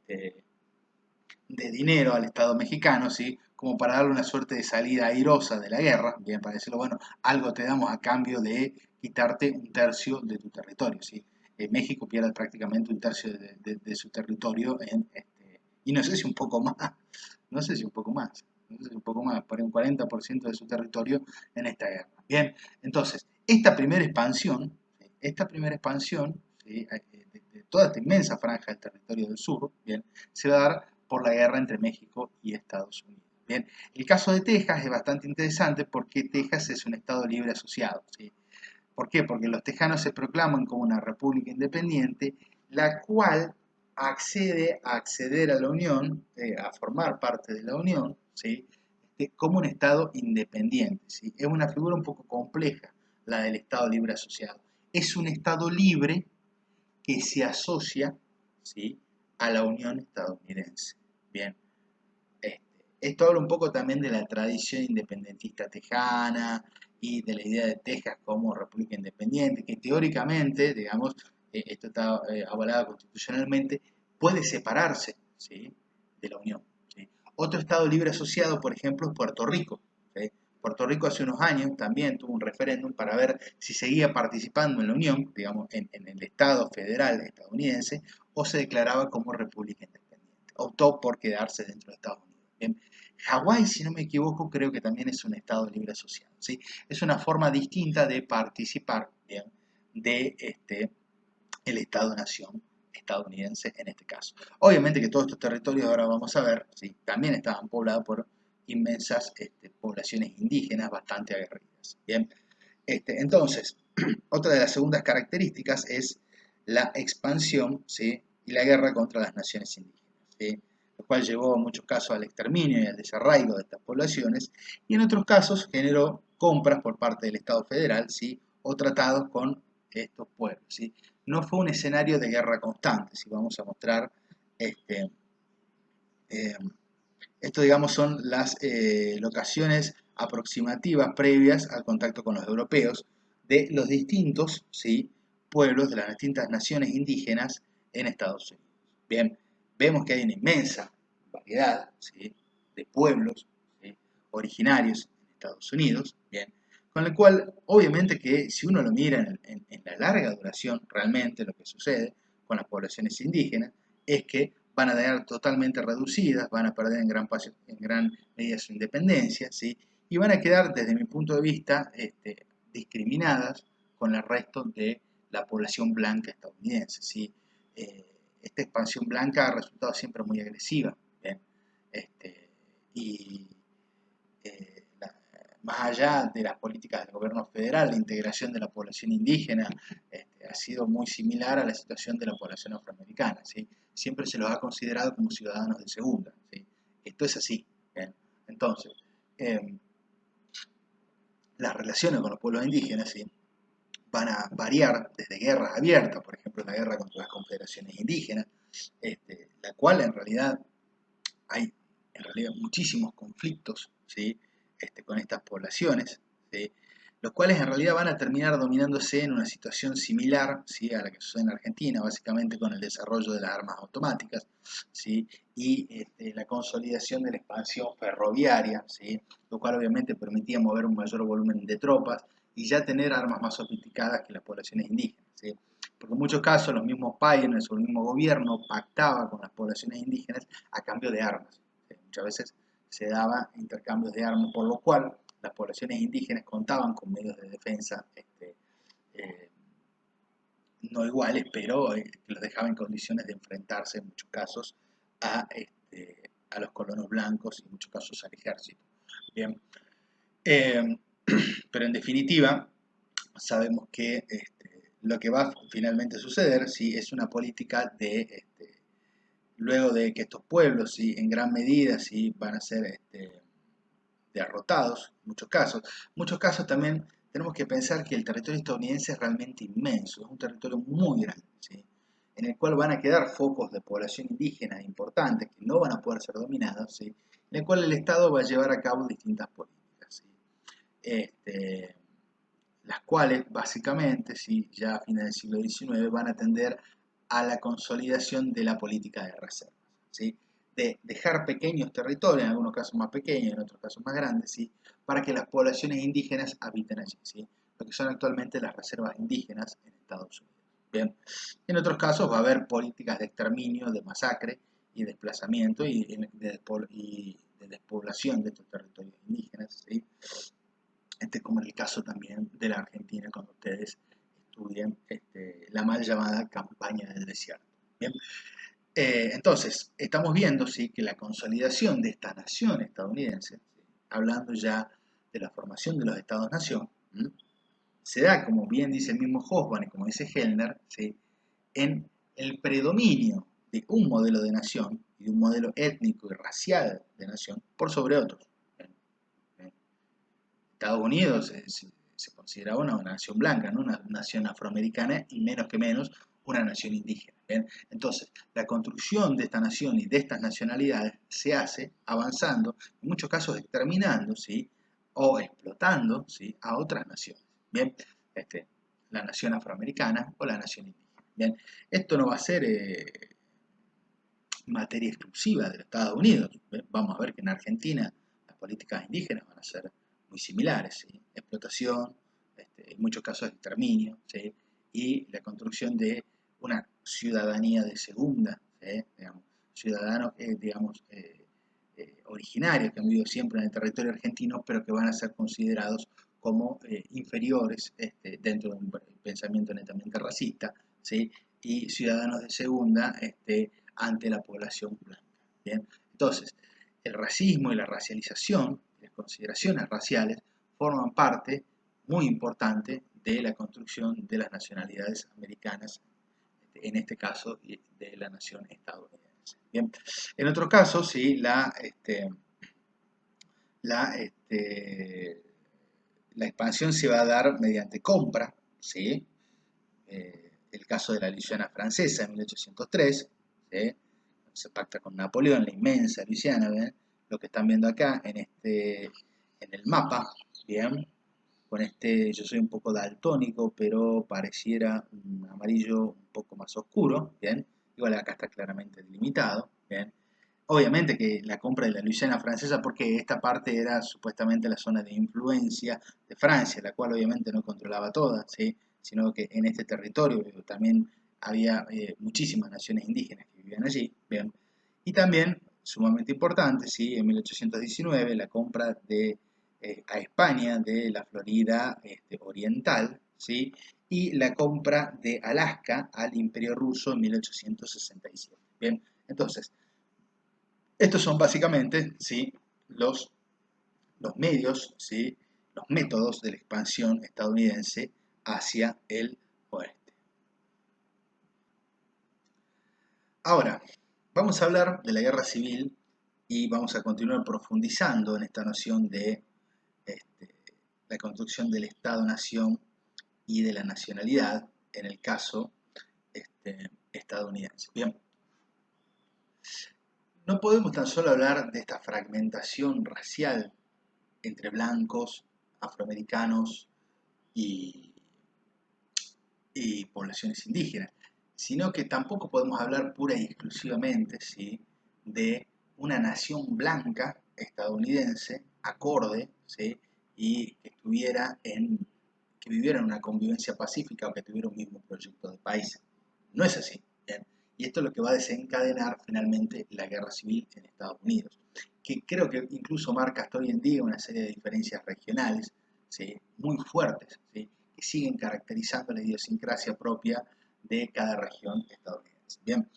dinero al Estado mexicano, ¿sí? Como para darle una suerte de salida airosa de la guerra, bien, para decirlo, bueno, algo te damos a cambio de quitarte un tercio de tu territorio, ¿sí? México pierde prácticamente un tercio de su territorio y no sé si un poco más, no sé si un poco más, no sé si un poco más, por un 40% de su territorio en esta guerra. Bien, entonces, esta primera expansión, ¿sí? De toda esta inmensa franja del territorio del sur, bien, se va a dar por la guerra entre México y Estados Unidos. Bien, el caso de Texas es bastante interesante porque Texas es un estado libre asociado, ¿sí? ¿Por qué? Porque los tejanos se proclaman como una república independiente, la cual acceder a la Unión, a formar parte de la Unión, ¿sí? Como un estado independiente, ¿sí? Es una figura un poco compleja, la del estado libre asociado. Es un estado libre que se asocia, ¿sí? A la Unión estadounidense. Bien, este, esto habla un poco también de la tradición independentista tejana y de la idea de Texas como república independiente, que teóricamente, digamos, esto está avalado constitucionalmente, puede separarse, ¿sí? De la Unión, ¿sí? Otro estado libre asociado, por ejemplo, es Puerto Rico, ¿sí? Puerto Rico hace unos años también tuvo un referéndum para ver si seguía participando en la Unión, digamos, en el Estado federal estadounidense, o se declaraba como república independiente. Optó por quedarse dentro de Estados Unidos. Bien. Hawái, si no me equivoco, creo que también es un estado libre asociado, ¿sí? Es una forma distinta de participar, ¿bien? De el Estado-nación estadounidense en este caso. Obviamente que todos estos territorios, ahora vamos a ver, ¿sí? También estaban poblados por inmensas poblaciones indígenas bastante aguerridas. Bien, entonces, otra de las segundas características es la expansión, ¿sí? Y la guerra contra las naciones indígenas, ¿sí? Lo cual llevó en muchos casos al exterminio y al desarraigo de estas poblaciones, y en otros casos generó compras por parte del Estado federal, ¿sí? O tratados con estos pueblos, ¿sí? No fue un escenario de guerra constante, si vamos a mostrar este, eh, esto, digamos, son las locaciones aproximativas previas al contacto con los europeos de los distintos, ¿sí?, pueblos de las distintas naciones indígenas en Estados Unidos. Bien, vemos que hay una inmensa variedad, ¿sí?, de pueblos, ¿sí?, originarios en Estados Unidos, bien, con el cual obviamente que si uno lo mira en la larga duración, realmente lo que sucede con las poblaciones indígenas es que van a quedar totalmente reducidas, van a perder en gran medida su independencia, ¿sí?, y van a quedar, desde mi punto de vista, discriminadas con el resto de la población blanca estadounidense, ¿sí? Esta expansión blanca ha resultado siempre muy agresiva, ¿bien? Y más allá de las políticas del gobierno federal, la integración de la población indígena ha sido muy similar a la situación de la población afroamericana, ¿sí? Siempre se los ha considerado como ciudadanos de segunda, ¿sí? Esto es así, ¿bien? Entonces, las relaciones con los pueblos indígenas, ¿sí?, van a variar desde guerras abiertas, por ejemplo, la guerra contra las confederaciones indígenas, la cual en realidad hay muchísimos conflictos, ¿sí?, con estas poblaciones, ¿sí?, los cuales en realidad van a terminar dominándose en una situación similar, ¿sí?, a la que sucede en Argentina, básicamente con el desarrollo de las armas automáticas, ¿sí?, y la consolidación de la expansión ferroviaria, ¿sí?, lo cual obviamente permitía mover un mayor volumen de tropas y ya tener armas más sofisticadas que las poblaciones indígenas, ¿sí? Porque en muchos casos los mismos pioneers o el mismo gobierno pactaba con las poblaciones indígenas a cambio de armas, ¿sí? Muchas veces se daba intercambios de armas, por lo cual las poblaciones indígenas contaban con medios de defensa eh, no iguales, pero que los dejaba en condiciones de enfrentarse en muchos casos a los colonos blancos y en muchos casos al ejército. Bien, pero en definitiva sabemos que lo que va finalmente a suceder, ¿sí?, es una política de, luego de que estos pueblos, ¿sí?, en gran medida, ¿sí?, van a ser derrotados, en muchos casos también tenemos que pensar que el territorio estadounidense es realmente inmenso, es un territorio muy grande, ¿sí?, en el cual van a quedar focos de población indígena importantes que no van a poder ser dominados, ¿sí?, en el cual el Estado va a llevar a cabo distintas políticas, ¿sí?, las cuales básicamente, ¿sí?, ya a fines del siglo XIX van a tender a la consolidación de la política de reservas, ¿sí?, de dejar pequeños territorios, en algunos casos más pequeños, en otros casos más grandes, ¿sí?, para que las poblaciones indígenas habiten allí, ¿sí?, lo que son actualmente las reservas indígenas en Estados Unidos. Bien, en otros casos va a haber políticas de exterminio, de masacre y desplazamiento y de despoblación de estos territorios indígenas, ¿sí?, como en el caso también de la Argentina, cuando ustedes estudian la mal llamada campaña del desierto. Bien, entonces, estamos viendo, ¿sí?, que la consolidación de esta nación estadounidense, ¿sí?, hablando ya de la formación de los estados-nación, se da, como bien dice el mismo Hobsbawm y como dice Gellner, ¿sí?, en el predominio de un modelo de nación y de un modelo étnico y racial de nación por sobre otros. Estados Unidos se consideraba una nación blanca, ¿no?, una nación afroamericana y menos que menos una nación indígena. ¿Bien? Entonces, la construcción de esta nación y de estas nacionalidades se hace avanzando, en muchos casos exterminando, ¿sí?, o explotando, ¿sí?, a otras naciones. Bien, la nación afroamericana o la nación indígena. Bien, esto no va a ser materia exclusiva de los Estados Unidos. ¿Bien? Vamos a ver que en Argentina las políticas indígenas van a ser muy similares, ¿sí?, explotación, en muchos casos exterminio, ¿sí?, y la construcción de una ciudadanía de segunda, ¿sí?, digamos, ciudadanos originarios que han vivido siempre en el territorio argentino, pero que van a ser considerados como inferiores dentro de un pensamiento netamente racista, ¿sí?, y ciudadanos de segunda ante la población blanca. ¿Bien? Entonces, el racismo y la racialización, las consideraciones raciales, forman parte muy importante de la construcción de las nacionalidades americanas, en este caso de la nación estadounidense. Bien, en otro caso, sí, la expansión se va a dar mediante compra, ¿sí? El caso de la Luisiana francesa en 1803, ¿sí?, se pacta con Napoleón, la inmensa Luisiana, ¿ven? Lo que están viendo acá en el mapa, ¿bien? con este, yo soy un poco daltónico, pero pareciera un amarillo un poco más oscuro, ¿bien? Igual acá está claramente delimitado, ¿bien? Obviamente que la compra de la Luisiana francesa, porque esta parte era supuestamente la zona de influencia de Francia, la cual obviamente no controlaba toda, ¿sí? Sino que en este territorio también había muchísimas naciones indígenas que vivían allí, ¿bien? Y también, sumamente importante, ¿sí? En 1819, la compra de, a España de la Florida oriental, ¿sí? Y la compra de Alaska al Imperio Ruso en 1867, ¿bien? Entonces, estos son básicamente, ¿sí? los medios, ¿sí? Los métodos de la expansión estadounidense hacia el oeste. Ahora, vamos a hablar de la guerra civil y vamos a continuar profundizando en esta noción de este, la construcción del Estado-Nación y de la nacionalidad en el caso estadounidense. Bien, no podemos tan solo hablar de esta fragmentación racial entre blancos, afroamericanos y, y poblaciones indígenas, sino que tampoco podemos hablar pura y exclusivamente, ¿sí? de una nación blanca estadounidense acorde, ¿sí? y que viviera en una convivencia pacífica o que tuviera un mismo proyecto de país. No es así. ¿Bien? Y esto es lo que va a desencadenar finalmente la guerra civil en Estados Unidos, que creo que incluso marca hasta hoy en día una serie de diferencias regionales, ¿sí? muy fuertes, ¿sí? que siguen caracterizando la idiosincrasia propia de cada región estadounidense. Bien,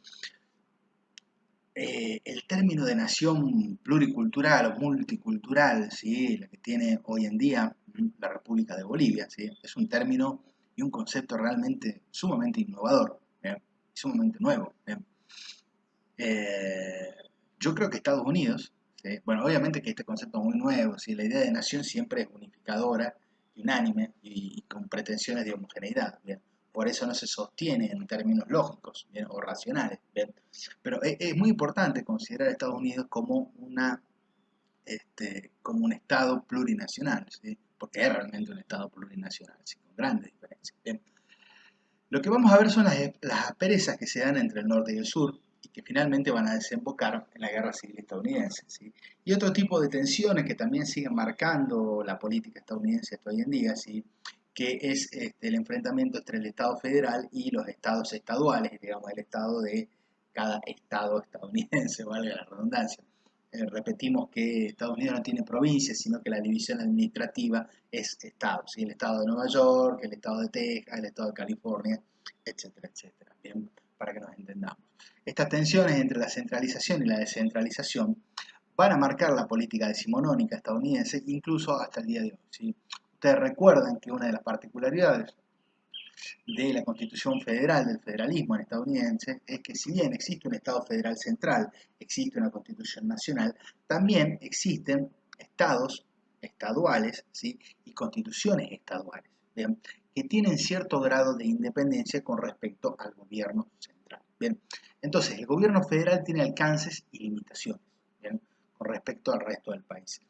el término de nación pluricultural o multicultural, ¿sí? la que tiene hoy en día la República de Bolivia, ¿sí? es un término y un concepto realmente sumamente innovador, ¿bien? Sumamente nuevo. ¿Bien? Eh, yo creo que Estados Unidos, ¿sí? Bueno, obviamente que este concepto es muy nuevo, ¿sí? La idea de nación siempre es unificadora, unánime y con pretensiones de homogeneidad, ¿bien? Por eso no se sostiene en términos lógicos, ¿bien? O racionales, ¿bien? Pero es muy importante considerar a Estados Unidos como como un Estado plurinacional, ¿sí? Porque es realmente un Estado plurinacional, ¿sí? Con grandes diferencias, ¿bien? Lo que vamos a ver son las asperezas que se dan entre el norte y el sur y que finalmente van a desembocar en la guerra civil estadounidense, ¿sí? Y otro tipo de tensiones que también siguen marcando la política estadounidense hasta hoy en día, ¿sí? Que es el enfrentamiento entre el Estado federal y los estados estaduales, digamos, el estado de cada estado estadounidense, valga la redundancia. Repetimos que Estados Unidos no tiene provincias, sino que la división administrativa es estado, ¿sí? El estado de Nueva York, el estado de Texas, el estado de California, etcétera, etcétera. Bien, para que nos entendamos. Estas tensiones entre la centralización y la descentralización van a marcar la política decimonónica estadounidense incluso hasta el día de hoy, ¿sí? Ustedes recuerdan que una de las particularidades de la Constitución Federal, del federalismo estadounidense, es que si bien existe un Estado federal central, existe una Constitución nacional, también existen estados estaduales, ¿sí? y constituciones estaduales, ¿bien? que tienen cierto grado de independencia con respecto al gobierno central. ¿Bien? Entonces, el gobierno federal tiene alcances y limitaciones, ¿bien? con respecto al resto del país.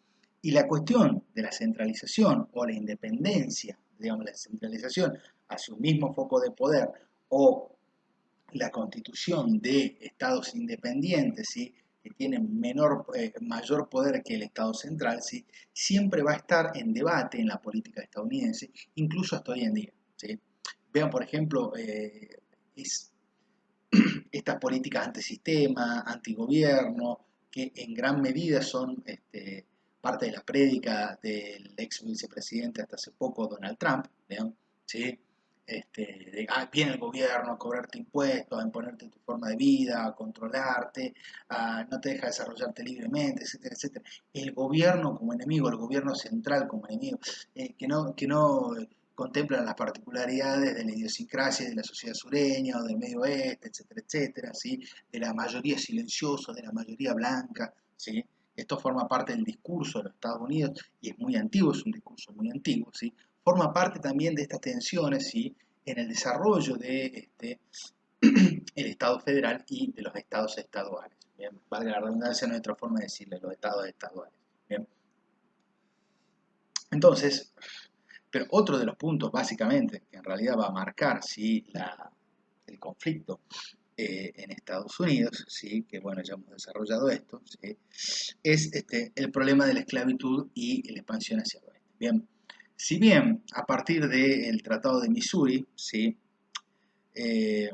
Y la cuestión de la centralización o la independencia, digamos, la centralización hacia un mismo foco de poder o la constitución de estados independientes, ¿sí? que tienen mayor poder que el Estado central, ¿sí? siempre va a estar en debate en la política estadounidense, incluso hasta hoy en día. ¿sí? Vean, por ejemplo, estas políticas antisistema, antigobierno, que en gran medida son parte de la prédica del ex vicepresidente hasta hace poco, Donald Trump, ¿bien? ¿Sí? Viene el gobierno a cobrarte impuestos, a imponerte tu forma de vida, a controlarte, no te deja desarrollarte libremente, etcétera, etcétera. El gobierno como enemigo, el gobierno central como enemigo, que no contemplan las particularidades de la idiosincrasia de la sociedad sureña o del medio oeste, etcétera, etcétera, ¿sí? de la mayoría silenciosa, de la mayoría blanca. ¿sí? Esto forma parte del discurso de los Estados Unidos y es muy antiguo, es un discurso muy antiguo. ¿sí? Forma parte también de estas tensiones, ¿sí? en el desarrollo de el Estado federal y de los estados estaduales. ¿Bien? Valga la redundancia, no hay otra forma de decirle los estados estaduales. ¿Bien? Entonces, Pero otro de los puntos, básicamente, que en realidad va a marcar ¿sí? el conflicto en Estados Unidos, ¿sí? Que bueno, ya hemos desarrollado esto, ¿sí? Es el problema de la esclavitud y la expansión hacia el oeste. Bien, si bien a partir del Tratado de Missouri, ¿sí? Eh,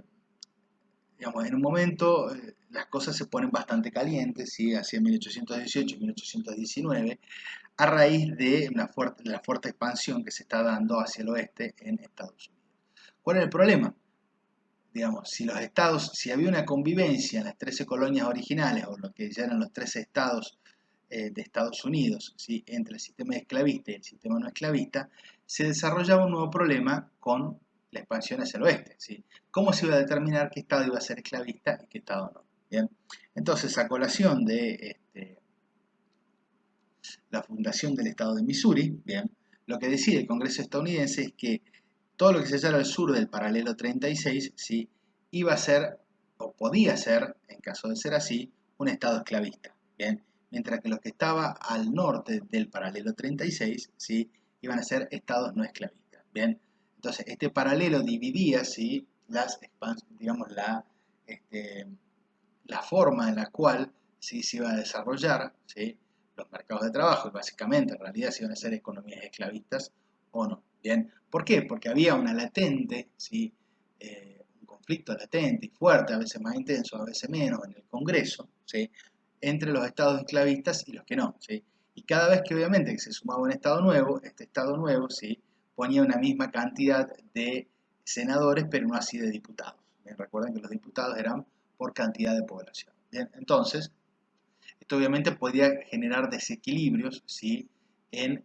digamos, en un momento las cosas se ponen bastante calientes, ¿sí? Hacia 1818 y 1819, a raíz de la fuerte expansión que se está dando hacia el oeste en Estados Unidos. ¿Cuál es el problema? Digamos, si había una convivencia en las 13 colonias originales, o lo que ya eran los 13 estados de Estados Unidos, ¿sí? Entre el sistema esclavista y el sistema no esclavista, se desarrollaba un nuevo problema con la expansión hacia el oeste, ¿sí? ¿Cómo se iba a determinar qué estado iba a ser esclavista y qué estado no? ¿Bien? Entonces, a colación de la fundación del estado de Missouri, ¿bien? Lo que decide el Congreso estadounidense es que todo lo que se halla al sur del paralelo 36, ¿sí? Iba a ser, o podía ser, en caso de ser así, un estado esclavista, ¿bien? Mientras que los que estaban al norte del paralelo 36, ¿sí? Iban a ser estados no esclavistas, ¿bien? Entonces, este paralelo dividía, ¿sí? Digamos, la forma en la cual ¿sí? Se iba a desarrollar, ¿sí? Los mercados de trabajo, y básicamente en realidad se iban a ser economías esclavistas o no. ¿Bien? ¿Por qué? Porque había una latente, ¿sí? Un conflicto latente y fuerte, a veces más intenso, a veces menos, en el Congreso, ¿sí? Entre los estados esclavistas y los que no, ¿sí? Y cada vez que obviamente se sumaba un estado nuevo, este estado nuevo, ¿sí? Ponía una misma cantidad de senadores, pero no así de diputados. ¿Bien? Recuerden que los diputados eran por cantidad de población. Bien, entonces, esto obviamente podría generar desequilibrios, ¿sí? En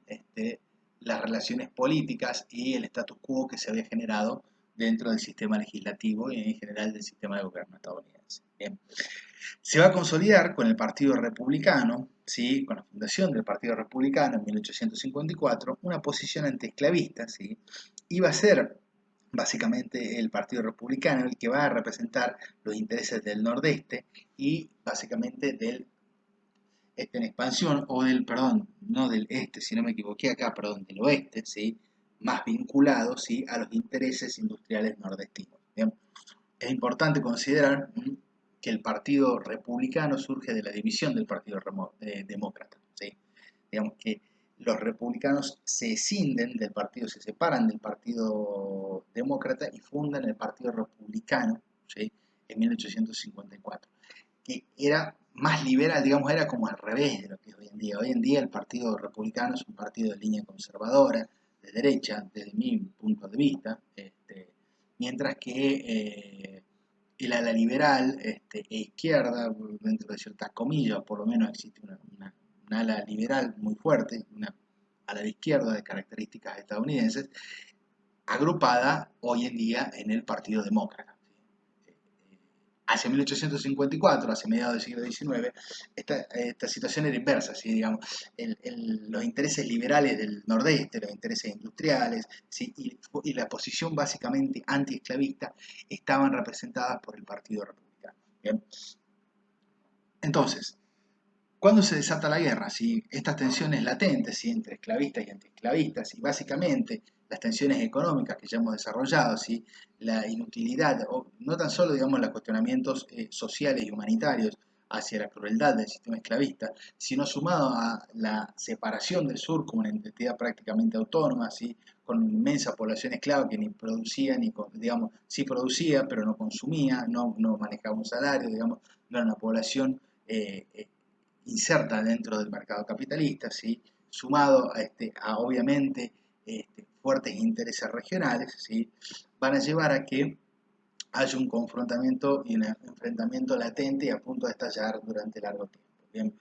las relaciones políticas y el status quo que se había generado dentro del sistema legislativo y en general del sistema de gobierno estadounidense. Bien. Se va a consolidar con el Partido Republicano, ¿sí? Con la fundación del Partido Republicano en 1854, una posición antiesclavista, ¿sí? Iba a ser básicamente el Partido Republicano el que va a representar los intereses del Nordeste y básicamente del este en expansión, o del, perdón, no del este, si no me equivoqué acá, perdón, del oeste, ¿sí? Más vinculado, ¿sí? A los intereses industriales nordestinos. ¿Bien? Es importante considerar que el Partido Republicano surge de la división del Partido Demócrata, ¿sí? Digamos que los republicanos se escinden del partido, se separan del Partido Demócrata y fundan el Partido Republicano, ¿sí? En 1854, que era más liberal, digamos, era como al revés de lo que es hoy en día. Hoy en día el Partido Republicano es un partido de línea conservadora, de derecha, desde mi punto de vista, mientras que el ala liberal e izquierda, dentro de ciertas comillas, por lo menos existe una ala liberal muy fuerte, una ala de izquierda de características estadounidenses, agrupada hoy en día en el Partido Demócrata. Hacia 1854, hacia mediados del siglo XIX, esta situación era inversa, ¿sí? Digamos, los intereses liberales del nordeste, los intereses industriales, ¿sí? Y la posición básicamente antiesclavista estaban representadas por el Partido Republicano. ¿Bien? Entonces, ¿cuándo se desata la guerra? ¿Sí? Estas tensiones latentes, ¿sí? Entre esclavistas y antiesclavistas, y básicamente las tensiones económicas que ya hemos desarrollado, ¿sí? La inutilidad, o no tan solo digamos los cuestionamientos sociales y humanitarios hacia la crueldad del sistema esclavista, sino sumado a la separación del sur como una entidad prácticamente autónoma, ¿sí? Con una inmensa población esclava que ni producía, ni digamos, sí producía, pero no consumía, no manejaba un salario, digamos, no era una población inserta dentro del mercado capitalista, ¿sí? Sumado a obviamente fuertes intereses regionales, ¿sí? Van a llevar a que haya un confrontamiento y un enfrentamiento latente y a punto de estallar durante largo tiempo. Bien.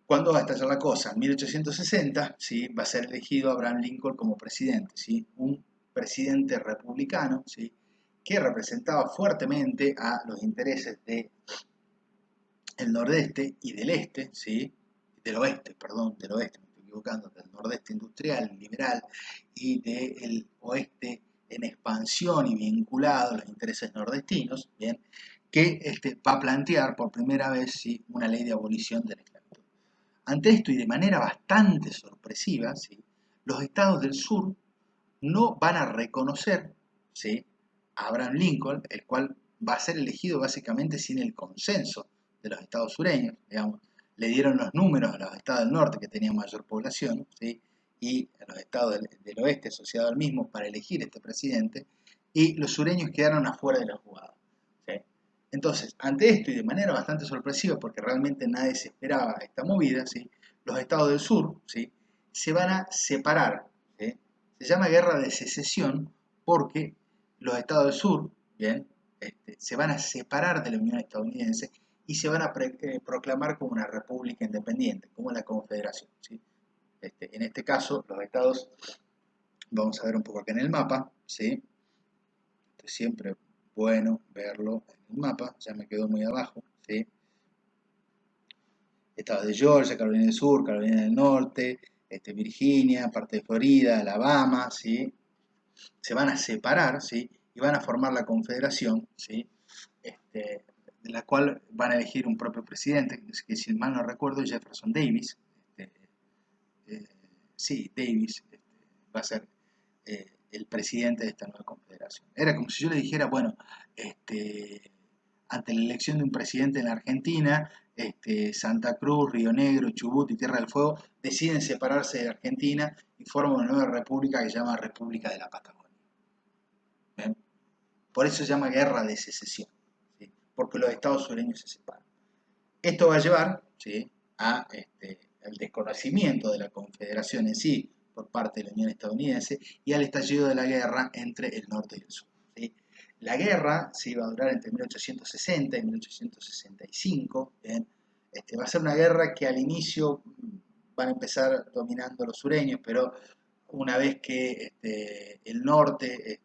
¿Cuándo va a estallar la cosa? En 1860, ¿sí? Va a ser elegido Abraham Lincoln como presidente, ¿sí? Un presidente republicano, ¿sí? Que representaba fuertemente a los intereses de el nordeste y del este, ¿sí? Del oeste, perdón, del oeste, me estoy equivocando, del nordeste industrial, liberal, y del oeste en expansión y vinculado a los intereses nordestinos, ¿bien? Que va a plantear por primera vez, ¿sí? Una ley de abolición de la esclavitud. Ante esto, y de manera bastante sorpresiva, ¿sí? los estados del sur no van a reconocer, ¿sí?, a Abraham Lincoln, el cual va a ser elegido básicamente sin el consenso de los estados sureños, digamos. Le dieron los números a los estados del norte que tenían mayor población, ¿sí?, y a los estados del oeste asociados al mismo para elegir este presidente, y los sureños quedaron afuera de la jugada, ¿sí? Entonces, ante esto y de manera bastante sorpresiva, porque realmente nadie se esperaba esta movida, ¿sí?, los estados del sur, ¿sí?, se van a separar, ¿sí? Se llama guerra de secesión porque los estados del sur, ¿bien?, se van a separar de la Unión Estadounidense y se van a proclamar como una república independiente, como la Confederación, ¿sí? En este caso, los estados, vamos a ver un poco acá en el mapa, ¿sí? Esto es siempre bueno verlo en el mapa, ya me quedó muy abajo, ¿sí? Estados de Georgia, Carolina del Sur, Carolina del Norte, Virginia, parte de Florida, Alabama, ¿sí? Se van a separar, ¿sí?, y van a formar la Confederación, ¿sí?, de la cual van a elegir un propio presidente, que si mal no recuerdo es Jefferson Davis, eh, sí, Davis, va a ser el presidente de esta nueva confederación. Era como si yo le dijera, bueno, ante la elección de un presidente en la Argentina, Santa Cruz, Río Negro, Chubut y Tierra del Fuego deciden separarse de Argentina y forman una nueva república que se llama República de la Patagonia. ¿Ven? Por eso se llama guerra de secesión, ¿sí?, porque los estados sureños se separan. Esto va a llevar, ¿sí?, al desconocimiento de la confederación en sí por parte de la Unión Estadounidense y al estallido de la guerra entre el norte y el sur, ¿sí? La guerra se iba a durar entre 1860 y 1865, ¿bien? Va a ser una guerra que al inicio van a empezar dominando los sureños, pero una vez que el norte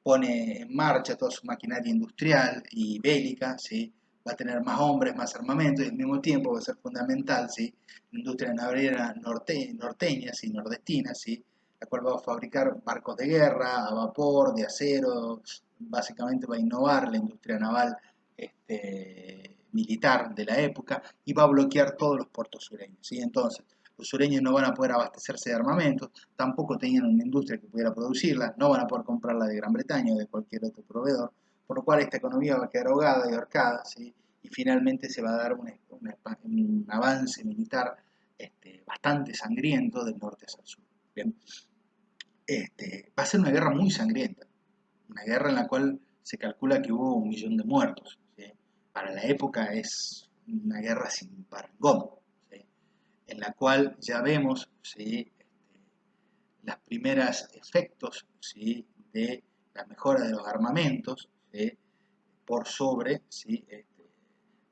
pone en marcha toda su maquinaria industrial y bélica, ¿sí?, va a tener más hombres, más armamento, y al mismo tiempo va a ser fundamental, ¿sí?, la industria naviera norteña, ¿sí?, nordestina, ¿sí?, la cual va a fabricar barcos de guerra a vapor, de acero, básicamente va a innovar la industria naval militar de la época y va a bloquear todos los puertos sureños, ¿sí? Entonces, los sureños no van a poder abastecerse de armamentos, tampoco tenían una industria que pudiera producirla, no van a poder comprarla de Gran Bretaña o de cualquier otro proveedor, por lo cual esta economía va a quedar ahogada y ahorcada, ¿sí?, y finalmente se va a dar un avance militar bastante sangriento del norte hacia el sur. ¿Bien? Va a ser una guerra muy sangrienta, una guerra en la cual se calcula que hubo 1 millón de muertos, ¿sí? Para la época es una guerra sin parangón, ¿sí?, en la cual ya vemos, ¿sí?, los primeros efectos, ¿sí?, de la mejora de los armamentos, ¿sí?, por sobre, ¿sí?,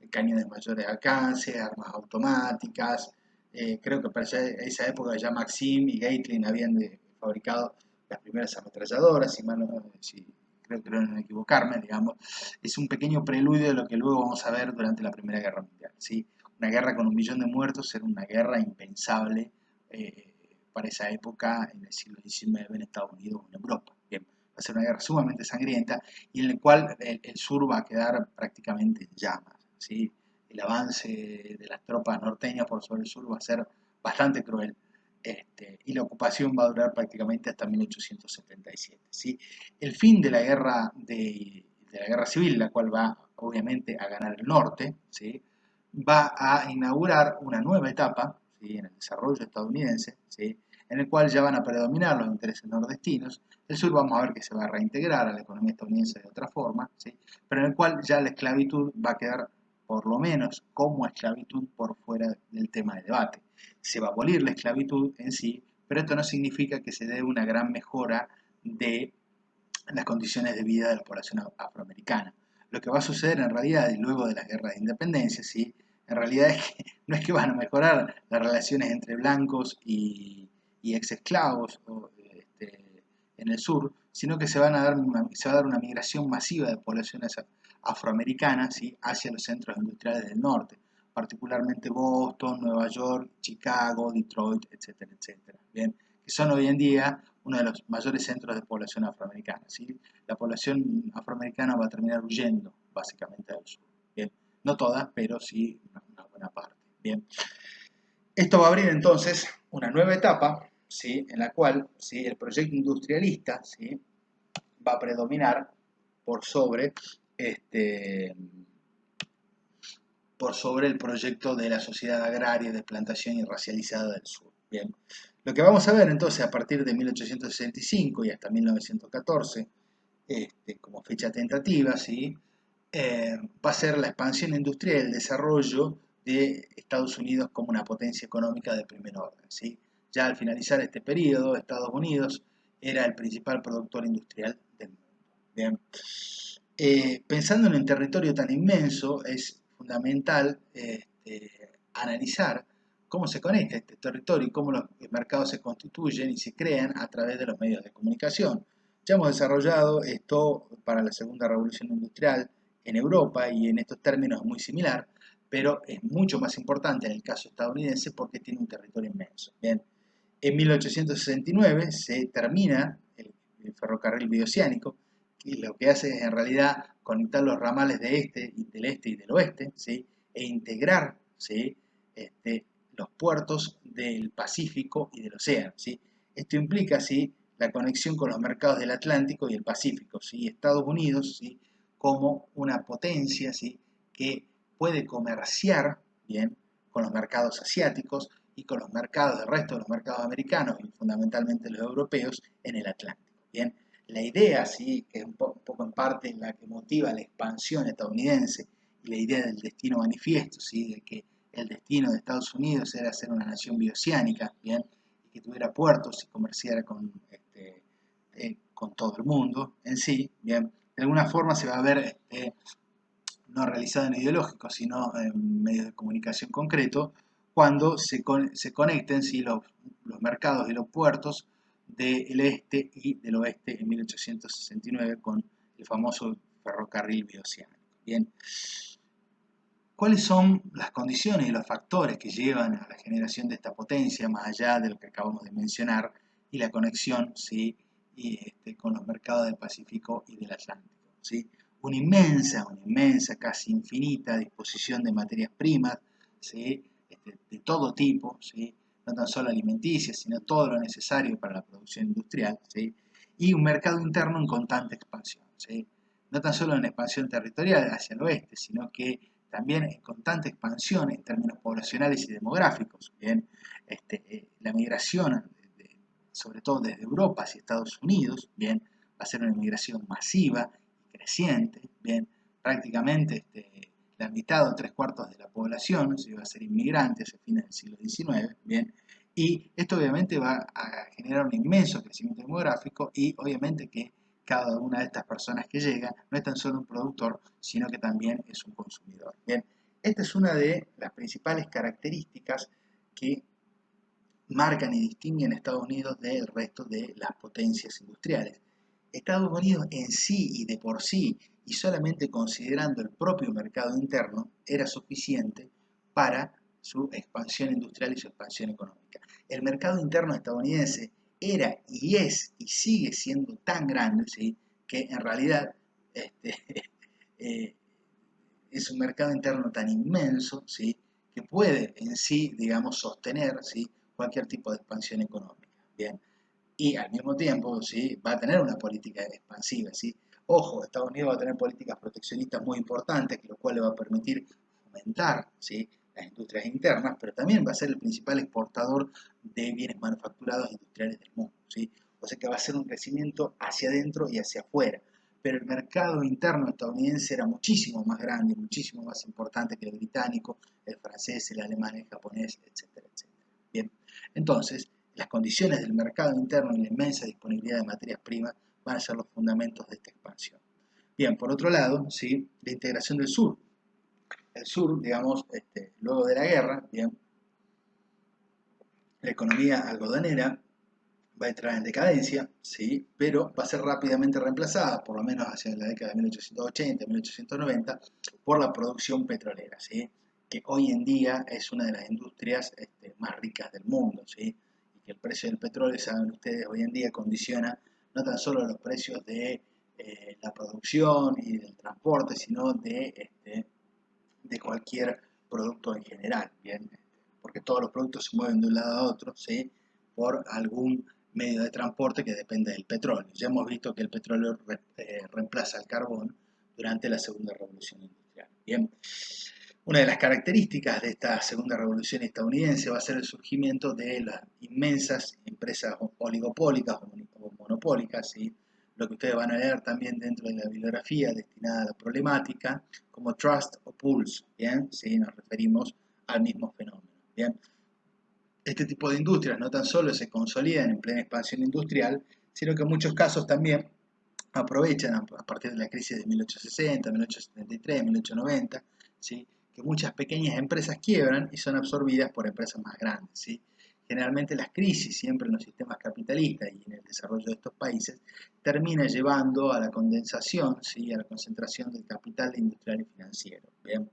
cañones de mayores alcances, armas automáticas. Creo que para esa época ya Maxim y Gatling habían fabricado las primeras ametralladoras, si creo que no equivocarme, digamos. Es un pequeño preludio de lo que luego vamos a ver durante la Primera Guerra Mundial, ¿sí? Una guerra con 1 millón de muertos era una guerra impensable para esa época en el siglo XIX en Estados Unidos o en Europa. Bien, va a ser una guerra sumamente sangrienta y en la cual el sur va a quedar prácticamente en llamas, ¿sí? El avance de las tropas norteñas por sobre el sur va a ser bastante cruel, y la ocupación va a durar prácticamente hasta 1877, ¿sí? El fin de la guerra civil, la cual va obviamente a ganar el norte, ¿sí?, va a inaugurar una nueva etapa, ¿sí?, en el desarrollo estadounidense, ¿sí?, en el cual ya van a predominar los intereses nordestinos. El sur vamos a ver que se va a reintegrar a la economía estadounidense de otra forma, ¿sí?, pero en el cual ya la esclavitud va a quedar por lo menos como esclavitud por fuera del tema de debate. Se va a abolir la esclavitud en sí, pero esto no significa que se dé una gran mejora de las condiciones de vida de la población afroamericana. Lo que va a suceder en realidad, y luego de las guerras de independencia, ¿sí?, en realidad es que no es que van a mejorar las relaciones entre blancos y ex esclavos en el sur, sino que se va a dar una migración masiva de poblaciones afroamericanas, ¿sí?, hacia los centros industriales del norte, particularmente Boston, Nueva York, Chicago, Detroit, etcétera, etcétera. Bien, que son hoy en día uno de los mayores centros de población afroamericana, ¿sí? La población afroamericana va a terminar huyendo básicamente del sur. Bien, no todas, pero sí una buena parte. Bien, esto va a abrir entonces una nueva etapa, ¿sí? En la cual, ¿sí?, el proyecto industrialista, ¿sí?, va a predominar por sobre, este, por sobre el proyecto de la sociedad agraria de plantación y racializada del sur. Bien. Lo que vamos a ver entonces a partir de 1865 y hasta 1914, como fecha tentativa, ¿sí?, va a ser la expansión industrial y el desarrollo de Estados Unidos como una potencia económica de primer orden, ¿sí? Ya al finalizar este periodo, Estados Unidos era el principal productor industrial del mundo. Bien. Pensando en un territorio tan inmenso, es fundamental analizar cómo se conecta este territorio y cómo los mercados se constituyen y se crean a través de los medios de comunicación. Ya hemos desarrollado esto para la segunda revolución industrial en Europa y en estos términos es muy similar, pero es mucho más importante en el caso estadounidense porque tiene un territorio inmenso. Bien, en 1869 se termina el ferrocarril bioceánico, que lo que hace es en realidad conectar los ramales del este y del oeste, ¿sí?, e integrar, ¿sí?, los puertos del Pacífico y del océano, ¿sí? Esto implica, ¿sí?, la conexión con los mercados del Atlántico y el Pacífico, ¿sí? Estados Unidos, ¿sí?, como una potencia, ¿sí?, que puede comerciar, bien, con los mercados asiáticos y con los mercados del resto de los mercados americanos y fundamentalmente los europeos en el Atlántico. Bien, la idea, ¿sí?, que es un poco en parte la que motiva la expansión estadounidense y la idea del destino manifiesto, ¿sí?, de que el destino de Estados Unidos era ser una nación bioceánica, bien, y que tuviera puertos y comerciara con todo el mundo en sí, bien, de alguna forma se va a ver no realizado en ideológico, sino en medios de comunicación concreto, cuando se conecten, ¿sí?, los mercados y los puertos del este y del oeste en 1869 con el famoso ferrocarril bioceánico. Bien, ¿cuáles son las condiciones y los factores que llevan a la generación de esta potencia, más allá de lo que acabamos de mencionar, y la conexión, ¿sí?, con los mercados del Pacífico y del Atlántico, ¿sí? Una inmensa, casi infinita disposición de materias primas, ¿sí?, de todo tipo, ¿sí?, no tan solo alimenticias, sino todo lo necesario para la producción industrial, ¿sí?, y un mercado interno en constante expansión, ¿sí?, no tan solo en expansión territorial hacia el oeste, sino que también en constante expansión en términos poblacionales y demográficos. Bien, la migración, sobre todo desde Europa hacia Estados Unidos, bien, va a ser una migración masiva y creciente. Bien, prácticamente la mitad o tres cuartos de la población se va a ser inmigrante hacia fines del siglo XIX. Bien, y esto obviamente va a generar un inmenso crecimiento demográfico y obviamente que cada una de estas personas que llega no es tan solo un productor, sino que también es un consumidor. Bien, esta es una de las principales características que marcan y distinguen a Estados Unidos del resto de las potencias industriales. Estados Unidos en sí y de por sí, y solamente considerando el propio mercado interno, era suficiente para su expansión industrial y su expansión económica. El mercado interno estadounidense era y es y sigue siendo tan grande, ¿sí?, que en realidad eh, es un mercado interno tan inmenso, ¿sí?, que puede en sí, digamos, sostener, ¿sí?, cualquier tipo de expansión económica. Bien, y al mismo tiempo, ¿sí?, va a tener una política expansiva, ¿sí? Ojo, Estados Unidos va a tener políticas proteccionistas muy importantes, lo cual le va a permitir aumentar, ¿sí?, las industrias internas, pero también va a ser el principal exportador de bienes manufacturados industriales del mundo, ¿sí? O sea que va a ser un crecimiento hacia adentro y hacia afuera. Pero el mercado interno estadounidense era muchísimo más grande, muchísimo más importante que el británico, el francés, el alemán, el japonés, etcétera, etcétera. Bien, entonces, las condiciones del mercado interno y la inmensa disponibilidad de materias primas van a ser los fundamentos de esta expansión. Bien, por otro lado, ¿sí?, la integración del sur. El sur, digamos, luego de la guerra, bien, la economía algodonera va a entrar en decadencia, ¿sí?, pero va a ser rápidamente reemplazada, por lo menos hacia la década de 1880, 1890, por la producción petrolera, ¿sí?, que hoy en día es una de las industrias más ricas del mundo, ¿sí?, y que el precio del petróleo, saben ustedes, hoy en día condiciona no tan solo los precios de la producción y del transporte, sino de cualquier producto en general, ¿bien? Porque todos los productos se mueven de un lado a otro, ¿sí?, por algún medio de transporte que depende del petróleo. Ya hemos visto que el petróleo reemplaza al carbón durante la segunda revolución industrial. Bien, una de las características de esta segunda revolución estadounidense va a ser el surgimiento de las inmensas empresas oligopólicas o monopólicas, ¿sí? Lo que ustedes van a leer también dentro de la bibliografía destinada a la problemática, como trust o pools, ¿bien? ¿Sí? Nos referimos al mismo fenómeno, ¿bien? Este tipo de industrias no tan solo se consolidan en plena expansión industrial, sino que en muchos casos también aprovechan a partir de la crisis de 1860, 1873, 1890, ¿sí? Que muchas pequeñas empresas quiebran y son absorbidas por empresas más grandes, ¿sí? Generalmente las crisis, siempre en los sistemas capitalistas y en el desarrollo de estos países, termina llevando a la condensación, ¿sí? A la concentración del capital industrial y financiero. ¿Bien?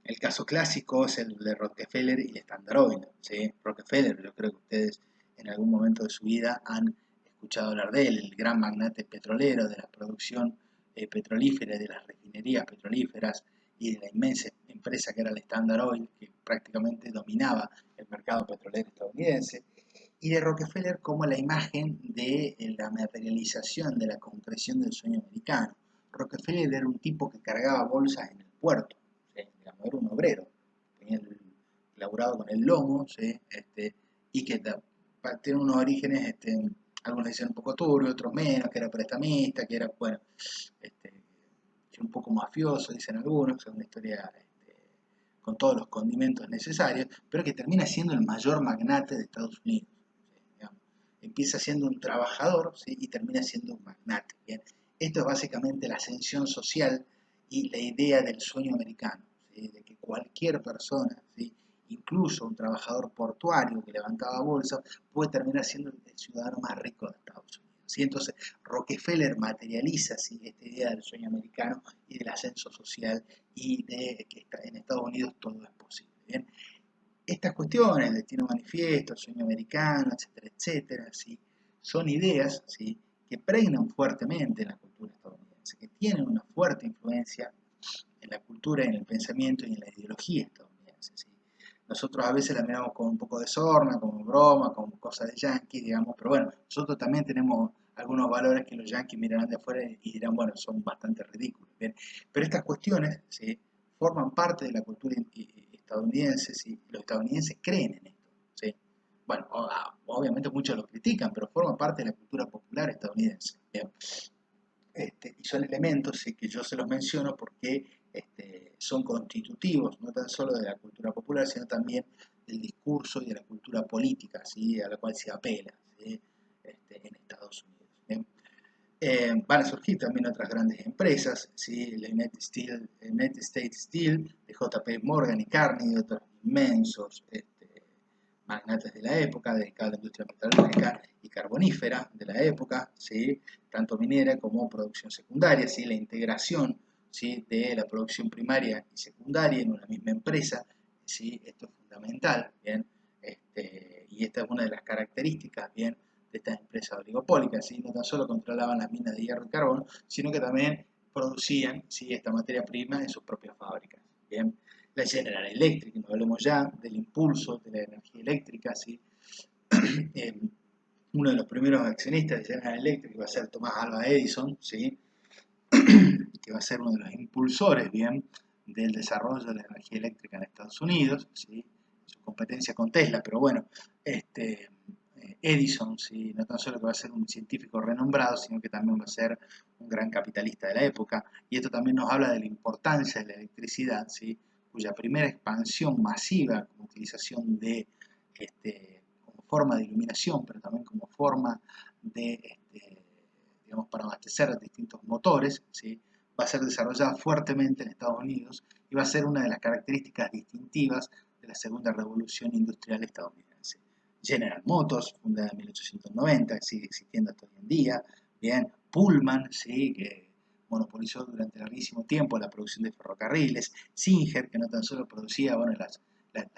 El caso clásico es el de Rockefeller y el Standard Oil, ¿sí? Rockefeller, yo creo que ustedes en algún momento de su vida han escuchado hablar de él, el gran magnate petrolero de la producción petrolífera, de las refinerías petrolíferas y de la inmensa empresa que era el Standard Oil, que prácticamente dominaba el mercado petrolero estadounidense, y de Rockefeller como la imagen de la materialización de la concreción del sueño americano. Rockefeller era un tipo que cargaba bolsas en el puerto, ¿sí? Digamos, era un obrero, tenía laburado con el lomo, ¿sí? Y que tiene unos orígenes, algunos dicen un poco turbio, otros menos, que era prestamista, que era, bueno, un poco mafioso, dicen algunos, es una historia con todos los condimentos necesarios, pero que termina siendo el mayor magnate de Estados Unidos. Digamos. Empieza siendo un trabajador, ¿sí? Y termina siendo un magnate. ¿Bien? Esto es básicamente la ascensión social y la idea del sueño americano, ¿sí? De que cualquier persona, ¿sí? Incluso un trabajador portuario que levantaba bolsas, puede terminar siendo el ciudadano más rico de Estados Unidos. ¿Sí? Entonces, Rockefeller materializa, ¿sí? Esta idea del sueño americano y del ascenso social y de que en Estados Unidos todo es posible. ¿Bien? Estas cuestiones, el destino manifiesto, el sueño americano, etcétera, etcétera, ¿sí? Son ideas, ¿sí? Que pregnan fuertemente en la cultura estadounidense, que tienen una fuerte influencia en la cultura, en el pensamiento y en la ideología estadounidense, ¿sí? Nosotros a veces la miramos con un poco de sorna, como broma, como cosa de yanquis, digamos, pero bueno, nosotros también tenemos algunos valores que los yanquis mirarán de afuera y dirán, bueno, son bastante ridículos, ¿bien? Pero estas cuestiones, ¿sí? Forman parte de la cultura estadounidense, ¿sí? Los estadounidenses creen en esto, ¿sí? Bueno, obviamente muchos lo critican, pero forman parte de la cultura popular estadounidense, ¿bien? Y son elementos, ¿sí? Que yo se los menciono porque son constitutivos no tan solo de la cultura popular, sino también del discurso y de la cultura política, ¿sí? A la cual se apela, ¿sí? En Estados Unidos. ¿Bien? Van a surgir también otras grandes empresas, ¿sí? El United States Steel, de JP Morgan y Carney, otros inmensos magnates de la época, dedicados a la industria metalúrgica y carbonífera de la época, ¿sí? Tanto minera como producción secundaria, ¿sí? La integración, ¿sí? De la producción primaria y secundaria en una misma empresa, ¿sí? Esto es fundamental, ¿bien? Y esta es una de las características, ¿bien? De estas empresas oligopólicas, ¿sí? No tan solo controlaban las minas de hierro y carbón, sino que también producían, ¿sí? Esta materia prima en sus propias fábricas, ¿bien? La General Electric, no hablemos ya del impulso de la energía eléctrica, ¿sí? Uno de los primeros accionistas de General Electric va a ser Thomas Alva Edison, ¿sí? Que va a ser uno de los impulsores, bien, del desarrollo de la energía eléctrica en Estados Unidos, ¿sí? Su competencia con Tesla, pero bueno, Edison, ¿sí? No tan solo que va a ser un científico renombrado, sino que también va a ser un gran capitalista de la época, y esto también nos habla de la importancia de la electricidad, ¿sí? Cuya primera expansión masiva como utilización de, como forma de iluminación, pero también como forma de, digamos, para abastecer distintos motores, ¿sí? Va a ser desarrollada fuertemente en Estados Unidos y va a ser una de las características distintivas de la segunda revolución industrial estadounidense. General Motors, fundada en 1890, sigue existiendo hasta hoy en día, bien, Pullman, ¿sí? Que monopolizó durante larguísimo tiempo la producción de ferrocarriles, Singer, que no tan solo producía, bueno, las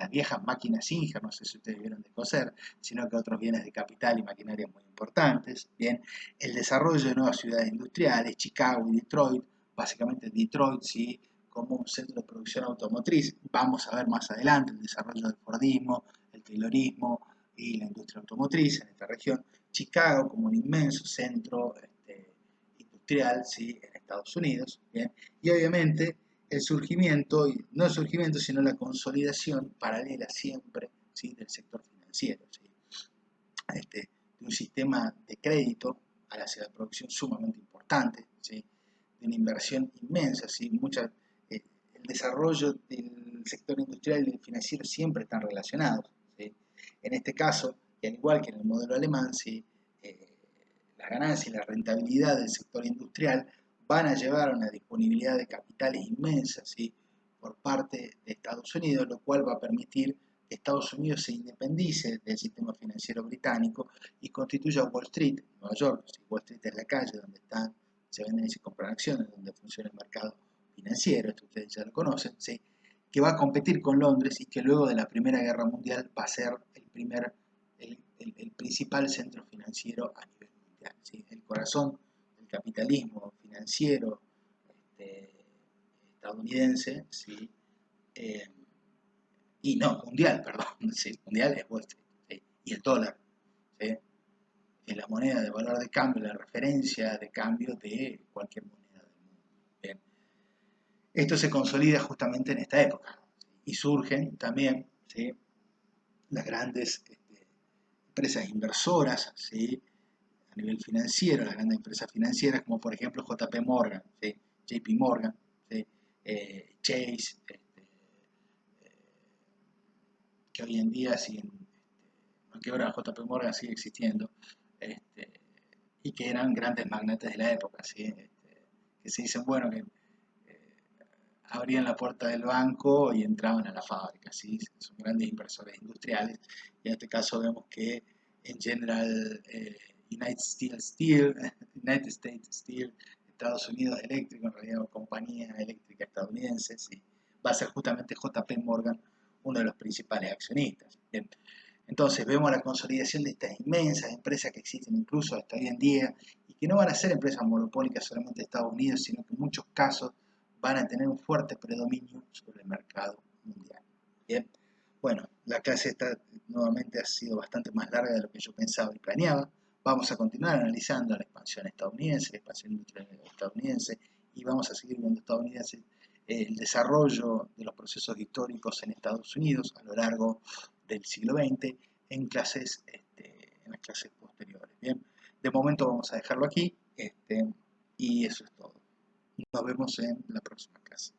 viejas máquinas Singer, no sé si ustedes vieron de coser, sino que otros bienes de capital y maquinaria muy importantes, bien, el desarrollo de nuevas ciudades industriales, Chicago y Detroit, básicamente Detroit, sí, como un centro de producción automotriz. Vamos a ver más adelante el desarrollo del Fordismo, el Taylorismo y la industria automotriz en esta región, Chicago como un inmenso centro industrial, ¿sí? En Estados Unidos, ¿bien? Y obviamente el surgimiento, no el surgimiento, sino la consolidación paralela siempre, ¿sí? Del sector financiero, ¿sí? De un sistema de crédito hacia la producción sumamente importante, ¿sí? De una inversión inmensa, ¿sí? El desarrollo del sector industrial y el financiero siempre están relacionados, ¿sí? En este caso, y al igual que en el modelo alemán, ¿sí? La ganancia y la rentabilidad del sector industrial van a llevar a una disponibilidad de capitales inmensas, ¿sí? Por parte de Estados Unidos, lo cual va a permitir que Estados Unidos se independice del sistema financiero británico y constituya Wall Street, Nueva York. ¿Sí? Wall Street es la calle donde se venden y se compran acciones, donde funciona el mercado financiero, esto ustedes ya lo conocen, ¿sí? Que va a competir con Londres y que luego de la Primera Guerra Mundial va a ser el principal centro financiero a nivel mundial, ¿sí? El corazón del capitalismo financiero estadounidense, ¿sí? Eh, y no, mundial, perdón, ¿sí? Mundial es Wall Street, ¿sí? Y el dólar, ¿sí? Es la moneda de valor de cambio, la referencia de cambio de cualquier moneda del mundo. Bien. Esto se consolida justamente en esta época y surgen también, ¿sí? Las grandes empresas inversoras, ¿sí? A nivel financiero, las grandes empresas financieras como por ejemplo JP Morgan, ¿sí? JP Morgan, ¿sí? Chase, que hoy en día siguen, aunque ahora JP Morgan sigue existiendo, este, y que eran grandes magnates de la época, ¿sí? Que se dicen, bueno, que abrían la puerta del banco y entraban a la fábrica, ¿sí? Son grandes inversores industriales, y en este caso vemos que en general United States Steel, Estados Unidos Eléctrico, en realidad compañía eléctrica estadounidense, ¿sí? Va a ser justamente JP Morgan uno de los principales accionistas. Bien. Entonces vemos la consolidación de estas inmensas empresas que existen incluso hasta hoy en día y que no van a ser empresas monopólicas solamente de Estados Unidos, sino que en muchos casos van a tener un fuerte predominio sobre el mercado mundial. Bien, bueno, la clase esta nuevamente ha sido bastante más larga de lo que yo pensaba y planeaba. Vamos a continuar analizando la expansión estadounidense, la expansión industrial estadounidense, y vamos a seguir viendo el desarrollo de los procesos históricos en Estados Unidos a lo largo del siglo XX en las clases posteriores. Bien, de momento vamos a dejarlo aquí y eso es todo. Nos vemos en la próxima clase.